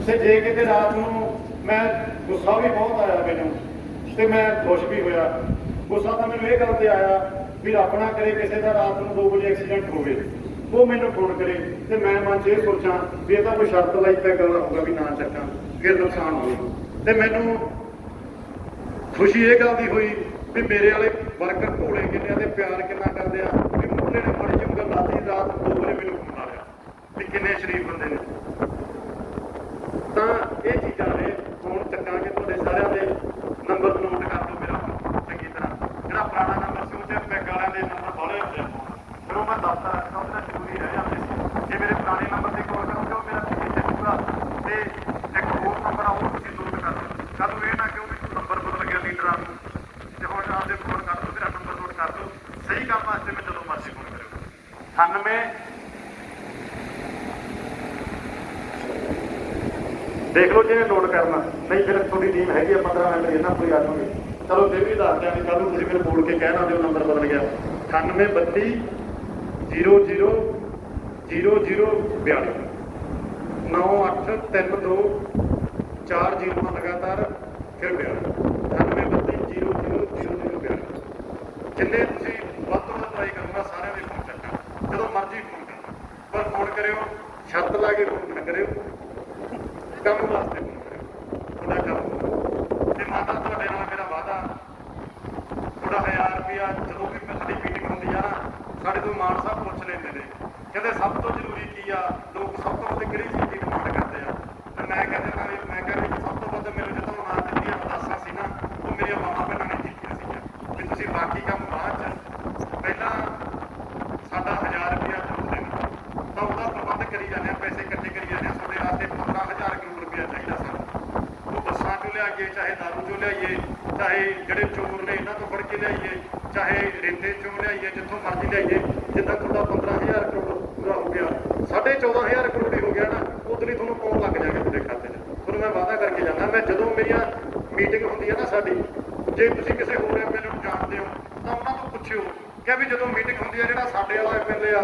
ਤੇ ਜੇ ਕਿਤੇ ਰਾਤ ਨੂੰ ਮੈਂ ਗੁੱਸਾ ਵੀ ਬਹੁਤ ਆਇਆ ਮੈਨੂੰ, ਤੇ ਮੈਂ ਖੁਸ਼ ਵੀ ਹੋਇਆ। ਗੁੱਸਾ ਤਾਂ ਮੈਨੂੰ ਇਹ ਗੱਲ ਤੇ ਆਇਆ ਵੀ ਰੱਬ ਨਾ ਕਰੇ ਕਿਸੇ ਦਾ ਰਾਤ ਨੂੰ 2 ਵਜੇ ਐਕਸੀਡੈਂਟ ਹੋਵੇ, ਉਹ ਮੈਨੂੰ ਫੋਨ ਕਰੇ ਤੇ ਮੈਂ ਮਨ 'ਚ ਇਹ ਸੋਚਾਂ ਵੀ ਇਹ ਤਾਂ ਕੋਈ ਸ਼ਰਤ ਲਾਈ ਪੈ ਗੱਲ ਹੋਊਗਾ ਵੀ ਨਾ ਚੱਕਾਂ, ਫਿਰ ਨੁਕਸਾਨ ਹੋਵੇ। ਤੇ ਮੈਨੂੰ ਖੁਸ਼ੀ ਇਹ ਗੱਲ ਦੀ ਹੋਈ ਵੀ ਮੇਰੇ ਵਾਲੇ ਵਰਕਰ ਘੋੜੇ ਕਿੰਨੇ ਤੇ ਪਿਆਰ ਕਿੰਨਾ ਕਰਦੇ ਆ, ਵੀ ਮੁੰਡੇ ਨੇ ਬੜੀ ਜਿਹੀ ਗੱਲ ਲਾਤੀ, ਰਾਤ 2 ਵਜੇ ਮੈਨੂੰ ਫੋਨ ਆਇਆ ਵੀ ਕਿੰਨੇ ਸ਼ਰੀਫ ਬੰਦੇ ਨੇ। ਤਾਂ ਇਹ ਚੀਜ਼ਾਂ ਨੇ, ਫੋਨ ਚੱਕਾਂਗੇ, ਤੁਹਾਡੇ ਸਾਰਿਆਂ ਦੇ ਨੰਬਰ ਨੋਟ ਕਰ ਲਓ ਮੇਰਾ ਚੰਗੀ ਤਰ੍ਹਾਂ। ਜਿਹੜਾ ਪੁਰਾਣਾ ਨੰਬਰ ਸੀ ਉਹ 'ਚ ਪੈਗ ਵਾਲਿਆਂ ਦੇ ਨੰਬਰ ਬਾਹਲੇ ਹੁੰਦੇ ਆ, ਫਿਰ ਉਹ ਮੈਂ ਦੱਸਦਾ ਰੱਖਦਾ, ਉਹਦੇ ਨਾਲ ਜ਼ਰੂਰੀ ਰਹਿ ਜਾਂਦੇ ਸੀ। ਜੇ ਮੇਰੇ ਪੁਰਾਣੇ ਨੰਬਰ ਤੇ ਕਾਲ ਕਰੋਗੇ ਉਹ ਮੇਰਾ ਪਿੱਛੇ ਚੱਲੂਗਾ, ਤੇ ਇੱਕ ਹੋਰ ਨੰਬਰ ਆ ਉਹ ਤੁਸੀਂ ਨੋਟ ਕਰ ਲਓ। ਕੱਲ ਨੂੰ ਇਹ ਨਾ ਕਿਉਂ ਵੀ ਨੰਬਰ ਬਦਲ ਗਿਆ ਲੀਡਰਾਂ ਨੂੰ, ਤੇ ਹੁਣ ਆਪਦੇ ਫੋਨ ਕਰ ਲਓ, ਮੇਰਾ ਨੰਬਰ ਨੋਟ ਕਰ ਲਓ। ਸਹੀ ਕੰਮ ਵਾਸਤੇ ਮੈਂ ਜਦੋਂ ਮਰਜ਼ੀ ਫੋਨ ਕਰਿਓ। 98 ਦੇਖ ਲਓ ਜਿਹਨੇ ਨੋਟ ਕਰਨਾ, ਨਹੀਂ ਫਿਰ ਤੁਹਾਡੀ ਟੀਮ ਹੈਗੀ ਆ 15 ਮਿੰਟ ਇਹਨਾਂ ਕੋਈ ਆ ਜਾਓਗੇ। ਚਲੋ ਫਿਰ ਵੀ ਦੱਸ ਦਿਆਂਗੇ, ਕੱਲ ਨੂੰ ਤੁਸੀਂ ਮੈਨੂੰ ਬੋਲ ਕੇ ਕਹਿਣਾ ਦਿਓ ਨੰਬਰ ਬਦਲ ਗਿਆ। 98 32 00 00 42 9832 4 0 ਲਗਾਤਾਰ ਫਿਰ 42 98 32 00 00 42। ਜਿੰਨੇ ਤੁਸੀਂ ਵੱਧ ਤੋਂ ਵੱਧ ਟਰਾਈ ਕਰੂੰਗਾ ਸਾਰਿਆਂ ਦੇ ਫੋਨ ਚੱਕਾਂ, ਜਦੋਂ ਮਰਜ਼ੀ ਫੋਨ ਕਰਨਾ, ਪਰ ਫੋਨ ਕਰਿਓ ਸ਼ਰਤ ਲਾ ਕੇ ਫੋਨ ਨਾ ਕਰਿਓ, ਕੰਮ ਵਾਸਤੇ ਫੋਨ ਕਰਿਓ, ਤੁਹਾਡਾ ਕੰਮ। ਤੇ ਮਾਤਾ ਤੁਹਾਡੇ ਨਾਲ ਮੇਰਾ ਵਾਅਦਾ, ਤੁਹਾਡਾ 1000 ਰੁਪਇਆ ਜਦੋਂ ਵੀ ਸਾਡੀ ਮੀਟਿੰਗ ਹੁੰਦੀ ਆ ਨਾ, ਸਾਡੇ ਤੋਂ ਮਾਨ ਸਾਹਿਬ ਪੁੱਛ ਲੈਂਦੇ ਨੇ, ਕਹਿੰਦੇ ਸਭ ਤੋਂ ਜ਼ਰੂਰੀ ਕੀ ਆ, ਲੋਕ ਸਭ ਤੋਂ ਵੱਧ ਕਿਹੜੀ ਚੀਜ਼ ਦੀ ਡਿਮਾਂਡ ਕਰਦੇ ਆ। ਤੇ ਮੈਂ ਕਹਿੰਦਾ ਵੀ ਸਭ ਤੋਂ ਵੱਧ ਮੈਨੂੰ ਜਿੱਦਾਂ ਜਿਹੜੀਆਂ ਅਰਦਾਸਾਂ ਸੀ ਨਾ, ਉਹ ਮੇਰੀਆਂ ਮਾਵਾਂ ਭੈਣਾਂ ਨੇ ਕੀਤੀਆਂ ਸੀਗੀਆਂ ਵੀ ਤੁਸੀਂ ਬਾਕੀ ਕੰਮ ਬਾਅਦ 'ਚ, ਪਹਿਲਾਂ ਸਾਡਾ 1000 ਰੁਪਇਆ ਜ਼ਰੂਰ ਦੇਣਾ। ਤਾਂ ਉਹਦਾ ਪ੍ਰਬੰਧ ਕਰੀ ਜਾਂਦੇ ਆ, ਪੈਸੇ ਇਕੱਠੇ ਕਰੀ ਜਾਂਦੇ ਆ, ਤੁਹਾਡੇ ਵਾਸਤੇ 15,000 ਕਰੋੜ ਰੁਪਇਆ ਚਾਹੀਦਾ ਸਾਨੂੰ। ਉਹ ਬੱਸਾਂ 'ਚੋਂ ਲਿਆਈਏ, ਚਾਹੇ ਦਾਰੂ 'ਚੋਂ ਲਿਆਈਏ, ਚਾਹੇ ਜਿਹੜੇ ਚੋਰ ਨੇ ਇਹਨਾਂ ਤੋਂ ਫੜ ਕੇ ਲਿਆਈਏ, ਚਾਹੇ ਰੇਤੇ 'ਚੋਂ ਲਿਆਈਏ, ਜਿੱਥੋਂ ਮਰਜ਼ੀ ਲਿਆਈਏ। ਜਿੱਦਾਂ ਤੁਹਾਡਾ 15,000 ਕਰੋੜ ਪੂਰਾ ਹੋ ਗਿਆ, 14,500 ਕਰੋੜ ਹੀ ਹੋ ਗਿਆ ਨਾ, ਉਦੋਂ ਹੀ ਤੁਹਾਨੂੰ ਪਾਉਣ ਲੱਗ ਜਾਏਗਾ ਤੁਹਾਡੇ ਖਾਤੇ 'ਚ। ਤੁਹਾਨੂੰ ਮੈਂ ਵਾਅਦਾ ਕਰਕੇ ਜਾਂਦਾ, ਮੈਂ ਜਦੋਂ ਮੇਰੀਆਂ ਮੀਟਿੰਗ ਹੁੰਦੀ ਹੈ ਨਾ ਸਾਡੀ, ਜੇ ਤੁਸੀਂ ਕਿਸੇ ਹੋਰ ਐਮਐਲਏ ਨੂੰ ਜਾਣਦੇ ਹੋ ਤਾਂ ਉਹਨਾਂ ਤੋਂ ਪੁੱਛਿਓ ਕਿ ਵੀ ਜਦੋਂ ਮੀਟਿੰਗ ਹੁੰਦੀ ਹੈ ਜਿਹੜਾ ਸਾਡੇ ਵਾਲਾ ਐਮਐਲਏ ਆ,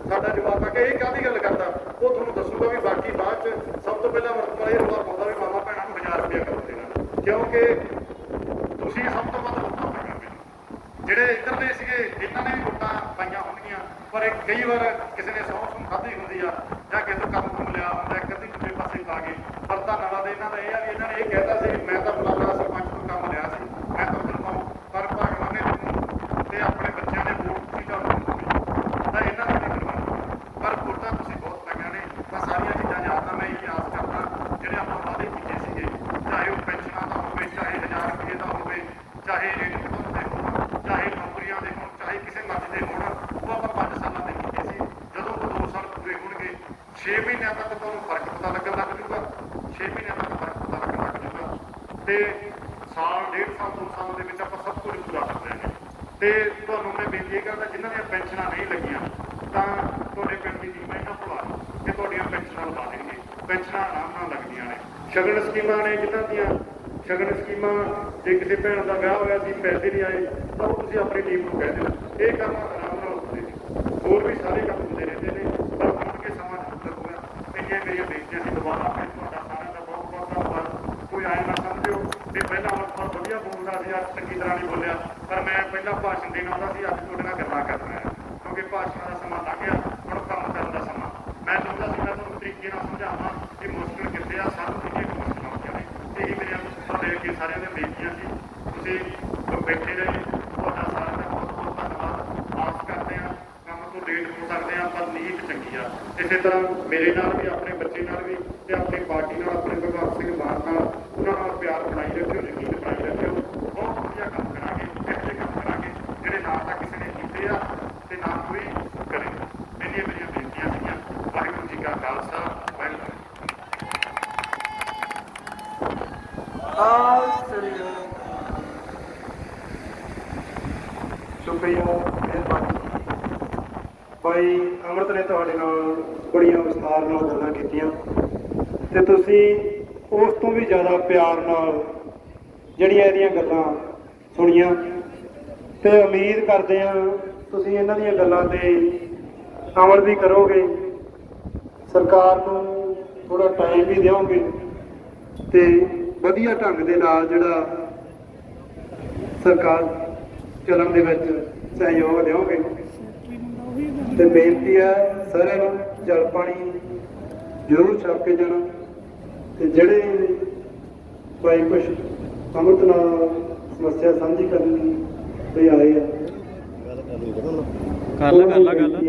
ਸਾਡਾ ਜਵਾਬ ਆ ਕਿ ਇਹ ਕਾਹਦੀ ਗੱਲ ਕਰਦਾ, ਉਹ ਤੁਹਾਨੂੰ ਦੱਸੂਗਾ ਵੀ ਬਾਕੀ ਬਾਅਦ ਚ ਸਭ ਤੋਂ ਪਹਿਲਾਂ ਵਰਤਣ ਵਾਲਾ ਇਹ ਰੌਲਾ ਪਾਉਂਦਾ ਵੀ ਮਾਮਾ ਭੈਣਾਂ ਨੂੰ 1000 ਰੁਪਇਆ ਕਰੋ ਦੇਣਾ, ਕਿਉਂਕਿ ਤੁਸੀਂ ਸਭ ਤੋਂ ਵੱਧ ਵੋਟਾਂ ਪਾਈਆਂ ਨੇ। ਜਿਹੜੇ ਇੱਧਰ ਦੇ ਸੀਗੇ ਇਹਨਾਂ ਨੇ ਵੀ ਵੋਟਾਂ ਪਾਈਆਂ ਹੋਣਗੀਆਂ, ਪਰ ਕਈ ਵਾਰ ਕਿਸੇ ਨੇ ਸਹੁੰ ਖਾਧੀ ਹੁੰਦੀ ਆ ਜਾਂ ਕਿਸੇ ਤੋਂ ਕੰਮ ਕੁਮ ਲਿਆ ਹੁੰਦਾ, ਇੱਕ ਅੱਧੀ ਦੂਜੇ ਪਾਸੇ ਪਾ ਗਏ। ਪਰ ਧੰਨਵਾਦ ਇਹਨਾਂ ਦਾ ਇਹ ਆ ਵੀ ਇਹਨਾਂ ਨੇ ਇਹ ਕਹਿਤਾ ਸੀ ਵੀ ਮੈਂ ਤਾਂ ਫਲਾਣਾ ਸਰਪੰਚ ਤੋਂ ਕੰਮ ਲਿਆ ਸੀ, ਮੈਂ ਤਾਂ ਉੱਧਰ ਪਾਉਂ, ਪਰ ਭਗਵਾਨ ਨੇ ਮੈਨੂੰ ਤੇ ਆਪਣੇ ਬੱਚਿਆਂ ਨੇ ਵੋਟ ਤੁਸੀਂ ਤੁਹਾਨੂੰ ਤਾਂ ਇਹਨਾਂ ਦਾ ਨਹੀਂ ਕਰਵਾਉਣਾ। ਪਰ ਵੋਟਾਂ ਤੁਸੀਂ ਬਹੁਤ ਪਾਈਆਂ ਨੇ। ਮੈਂ ਸਾਰੀਆਂ ਚੀਜ਼ਾਂ ਯਾਦ ਆ, ਮੈਂ ਇਹ ਆਸ ਕਰਦਾ ਜਿਹੜੇ ਆਪਾਂ ਵਾਅਦੇ ਕੀਤੇ ਸੀਗੇ, ਚਾਹੇ ਉਹ ਪੈਨਸ਼ਨਾਂ ਦਾ ਹੋਵੇ, ਚਾਹੇ 1000 ਰੁਪਏ ਦਾ ਹੋਵੇ, ਚਾਹੇ ਰੇਟ ਦੇ ਹੋਣ, ਚਾਹੇ ਨੌਕਰੀਆਂ ਦੇ ਹੋਣ, ਚਾਹੇ ਕਿਸੇ ਮਰਜ਼ੀ ਦੇ ਹੋਣ, ਉਹ ਆਪਾਂ 5 ਸਾਲਾਂ ਦੇ ਕੀਤੇ ਸੀ। ਜਦੋਂ ਉਹ 2 ਸਾਲ ਪੂਰੇ ਹੋਣਗੇ, 6 ਮਹੀਨਿਆਂ ਤੱਕ ਤੁਹਾਨੂੰ ਫਰਕ ਪਤਾ ਲੱਗਣ ਲੱਗ ਜੂਗਾ, 6 ਮਹੀਨਿਆਂ ਤੱਕ ਫਰਕ ਪਤਾ ਲੱਗਣ ਲੱਗ ਜੂਗਾ ਤੇ ਸਾਲ, 1.5 ਸਾਲ, 2 ਸਾਲਾਂ ਦੇ ਵਿੱਚ ਆਪਾਂ ਸਭ ਕੁਝ ਪੂਰਾ ਕਰ ਲੈਣੇ। ਤੇ ਤੁਹਾਨੂੰ ਮੈਂ ਬੇਨਤੀ ਇਹ ਕਰਦਾ, ਜਿਨ੍ਹਾਂ ਦੀਆਂ ਪੈਨਸ਼ਨਾਂ ਨਹੀਂ ਲੱਗੀਆਂ ਤਾਂ ਤੁਹਾਡੇ ਪਿੰਡ ਦੀ ਟੀਮਾਂ ਇਹਨਾਂ ਕੋਲ ਆ ਕਿ ਤੁਹਾਡੀਆਂ ਪੈਨਸ਼ਨਾਂ ਲਵਾ ਦੇਣਗੇ। ਪੈਨਸ਼ਨਾਂ ਆਰਾਮ ਨਾਲ ਲੱਗਦੀਆਂ ਨੇ। ਸ਼ਗਨ ਸਕੀਮਾਂ ਨੇ ਜਿਨ੍ਹਾਂ ਦੀਆਂ ਸ਼ਗਨ ਸਕੀਮਾਂ, ਜੇ ਕਿਸੇ ਭੈਣ ਦਾ ਵਿਆਹ ਹੋਇਆ ਸੀ ਪੈਸੇ ਨਹੀਂ ਆਏ ਤਾਂ ਉਹ ਤੁਸੀਂ ਆਪਣੀ ਟੀਮ ਨੂੰ ਕਹਿ ਦਿਓ, ਇਹ ਕੰਮ ਆਰਾਮ ਨਾਲ ਹੁੰਦੇ ਨੇ। ਹੋਰ ਵੀ ਸਾਰੇ ਕੰਮ ਹੁੰਦੇ ਰਹਿੰਦੇ ਨੇ, ਪਰ ਮੁੜ ਕੇ ਸਮਾਂ ਜ਼ਰੂਰ ਲੱਗੂਗਾ। ਇੰਨੀਆਂ ਮੇਰੀਆਂ ਬੇਨਤੀਆਂ ਸੀ। ਦੁਬਾਰਾ ਫਿਰ ਤੁਹਾਡਾ ਸਾਰਿਆਂ ਦਾ ਬਹੁਤ ਬਹੁਤ ਧੰਨਵਾਦ। ਕੋਈ ਆਏ ਨਾ ਸਮਝਿਓ ਵੀ ਪਹਿਲਾਂ ਬਹੁਤ ਵਧੀਆ ਬੋਲਦਾ ਸੀ, ਅੱਜ ਚੰਗੀ ਤਰ੍ਹਾਂ ਨਹੀਂ ਬੋਲਿਆ, ਪਰ ਮੈਂ ਪਹਿਲਾਂ ਭਾਸ਼ਣ ਦੇਣ ਆਉਂਦਾ ਸੀ, ਅੱਜ ਤੁਹਾਡੇ ਨਾਲ ਗੱਲਾਂ ਕਰਨਾ ਹੈ, ਕਿਉਂਕਿ ਭਾਸ਼ਣਾਂ ਦਾ ਸਮਾਂ ਲੰਘ ਗਿਆ, ਹੁਣ ਕੰਮ ਕਰਨ ਦਾ ਸਮਾਂ। ਮੈਂ ਚਾਹੁੰਦਾ ਸੀ ਮੈਂ ਤੁਹਾਨੂੰ ਤਰੀਕੇ ਨਾਲ ਸਮਝਾਵਾਂ ਕਿ ਮੁਸ਼ਕਿਲ ਕਿੱਥੇ ਆ, ਸਾਨੂੰ ਕਿੰਨੀਆਂ ਮੁਸ਼ਕਿਲਾਂ ਹੁੰਦੀਆਂ ਨੇ। ਇਹੀ ਮੇਰੀਆਂ ਤੁਹਾਡੇ ਅੱਗੇ ਸਾਰਿਆਂ ਦੀਆਂ ਬੇਨਤੀਆਂ ਸੀ। ਤੁਸੀਂ ਬੈਠੇ ਰਹੇ, ਤੁਹਾਡਾ ਸਾਰਿਆਂ ਦਾ ਬਹੁਤ ਬਹੁਤ ਧੰਨਵਾਦ। ਆਸ ਕਰਦੇ ਹਾਂ ਕੰਮ ਤੋਂ ਲੇਟ ਹੋ ਸਕਦੇ ਹਾਂ, ਪਰ ਨੀਤ ਚੰਗੀ ਆ। ਇਸੇ ਤਰ੍ਹਾਂ ਮੇਰੇ ਨਾਲ ਵੀ, ਆਪਣੇ ਬੱਚੇ ਨਾਲ ਵੀ ਤੇ ਆਪਣੀ ਪਾਰਟੀ ਨਾਲ, ਆਪਣੇ ਭਗਵੰਤ ਸਿੰਘ ਮਾਨ ਨਾਲ, ਉਹਨਾਂ ਨਾਲ ਪਿਆਰ ਬਣਾਈ ਰੱਖਿਓ, ਯਕੀਨ ਬਣਾਈ ਰੱਖਿਓ। ਬਹੁਤ ਵਧੀਆ ਕੰਮ ਕਰਾਂਗੇ, ਇਹੋ ਜਿਹੇ ਕੰਮ ਕਰਾਂਗੇ ਜਿਹੜੇ ਨਾ ਤਾਂ ਕਿਸੇ ਨੇ ਕੀਤੇ ਆ ਤੇ ਨਾ ਕੋਈ ਕਰੇ। ਇੰਨੀਆਂ ਮੇਰੀਆਂ ਬੇਨਤੀਆਂ ਸੀਗੀਆਂ। ਵਾਹਿਗੁਰੂ ਜੀ ਕਾ ਖਾਲਸਾ, ਵਾਹਿਗੁਰੂ ਜੀ ਸ਼ੁਕਰੀਆ, ਮਿਹਰਬਾਨੀ। ਭਾਈ ਅੰਮ੍ਰਿਤ ਨੇ ਤੁਹਾਡੇ ਨਾਲ ਬੜੀਆਂ ਵਿਸਥਾਰ ਨਾਲ ਗੱਲਾਂ ਕੀਤੀਆਂ ਤੇ ਤੁਸੀਂ ਉਸ ਤੋਂ ਵੀ ਜ਼ਿਆਦਾ ਪਿਆਰ ਨਾਲ ਜਿਹੜੀਆਂ ਇਹਦੀਆਂ ਗੱਲਾਂ ਸੁਣੀਆਂ ਤੇ ਉਮੀਦ ਕਰਦੇ ਹਾਂ ਤੁਸੀਂ ਇਹਨਾਂ ਦੀਆਂ ਗੱਲਾਂ ਤੇ ਅਮਲ ਵੀ ਕਰੋਗੇ। ਸਰਕਾਰ ਨੂੰ ਥੋੜਾ ਟਾਈਮ ਵੀ ਦਿਓਗੇ ਤੇ ਵਧੀਆ ਢੰਗ ਦੇ ਨਾਲ ਜਿਹੜਾ ਸਰਕਾਰ ਚੱਲਣ ਦੇ ਵਿੱਚ ਸਹਿਯੋਗ ਦਿਓਗੇ। ਤੇ ਬੇਨਤੀ ਹੈ ਸਾਰਿਆਂ ਨੂੰ ਜਲ ਪਾਣੀ ਜ਼ਰੂਰ ਛਕ ਕੇ ਜਾਣਾ। ਤੇ ਜਿਹੜੇ ਭਾਈ ਕੁਛ ਅੰਮ੍ਰਿਤ ਨਾਲ ਸਮੱਸਿਆ ਸਾਂਝੀ ਕਰਨ ਲਈ ਆਏ ਆ, ਕਰ ਲਾ ਗੱਲ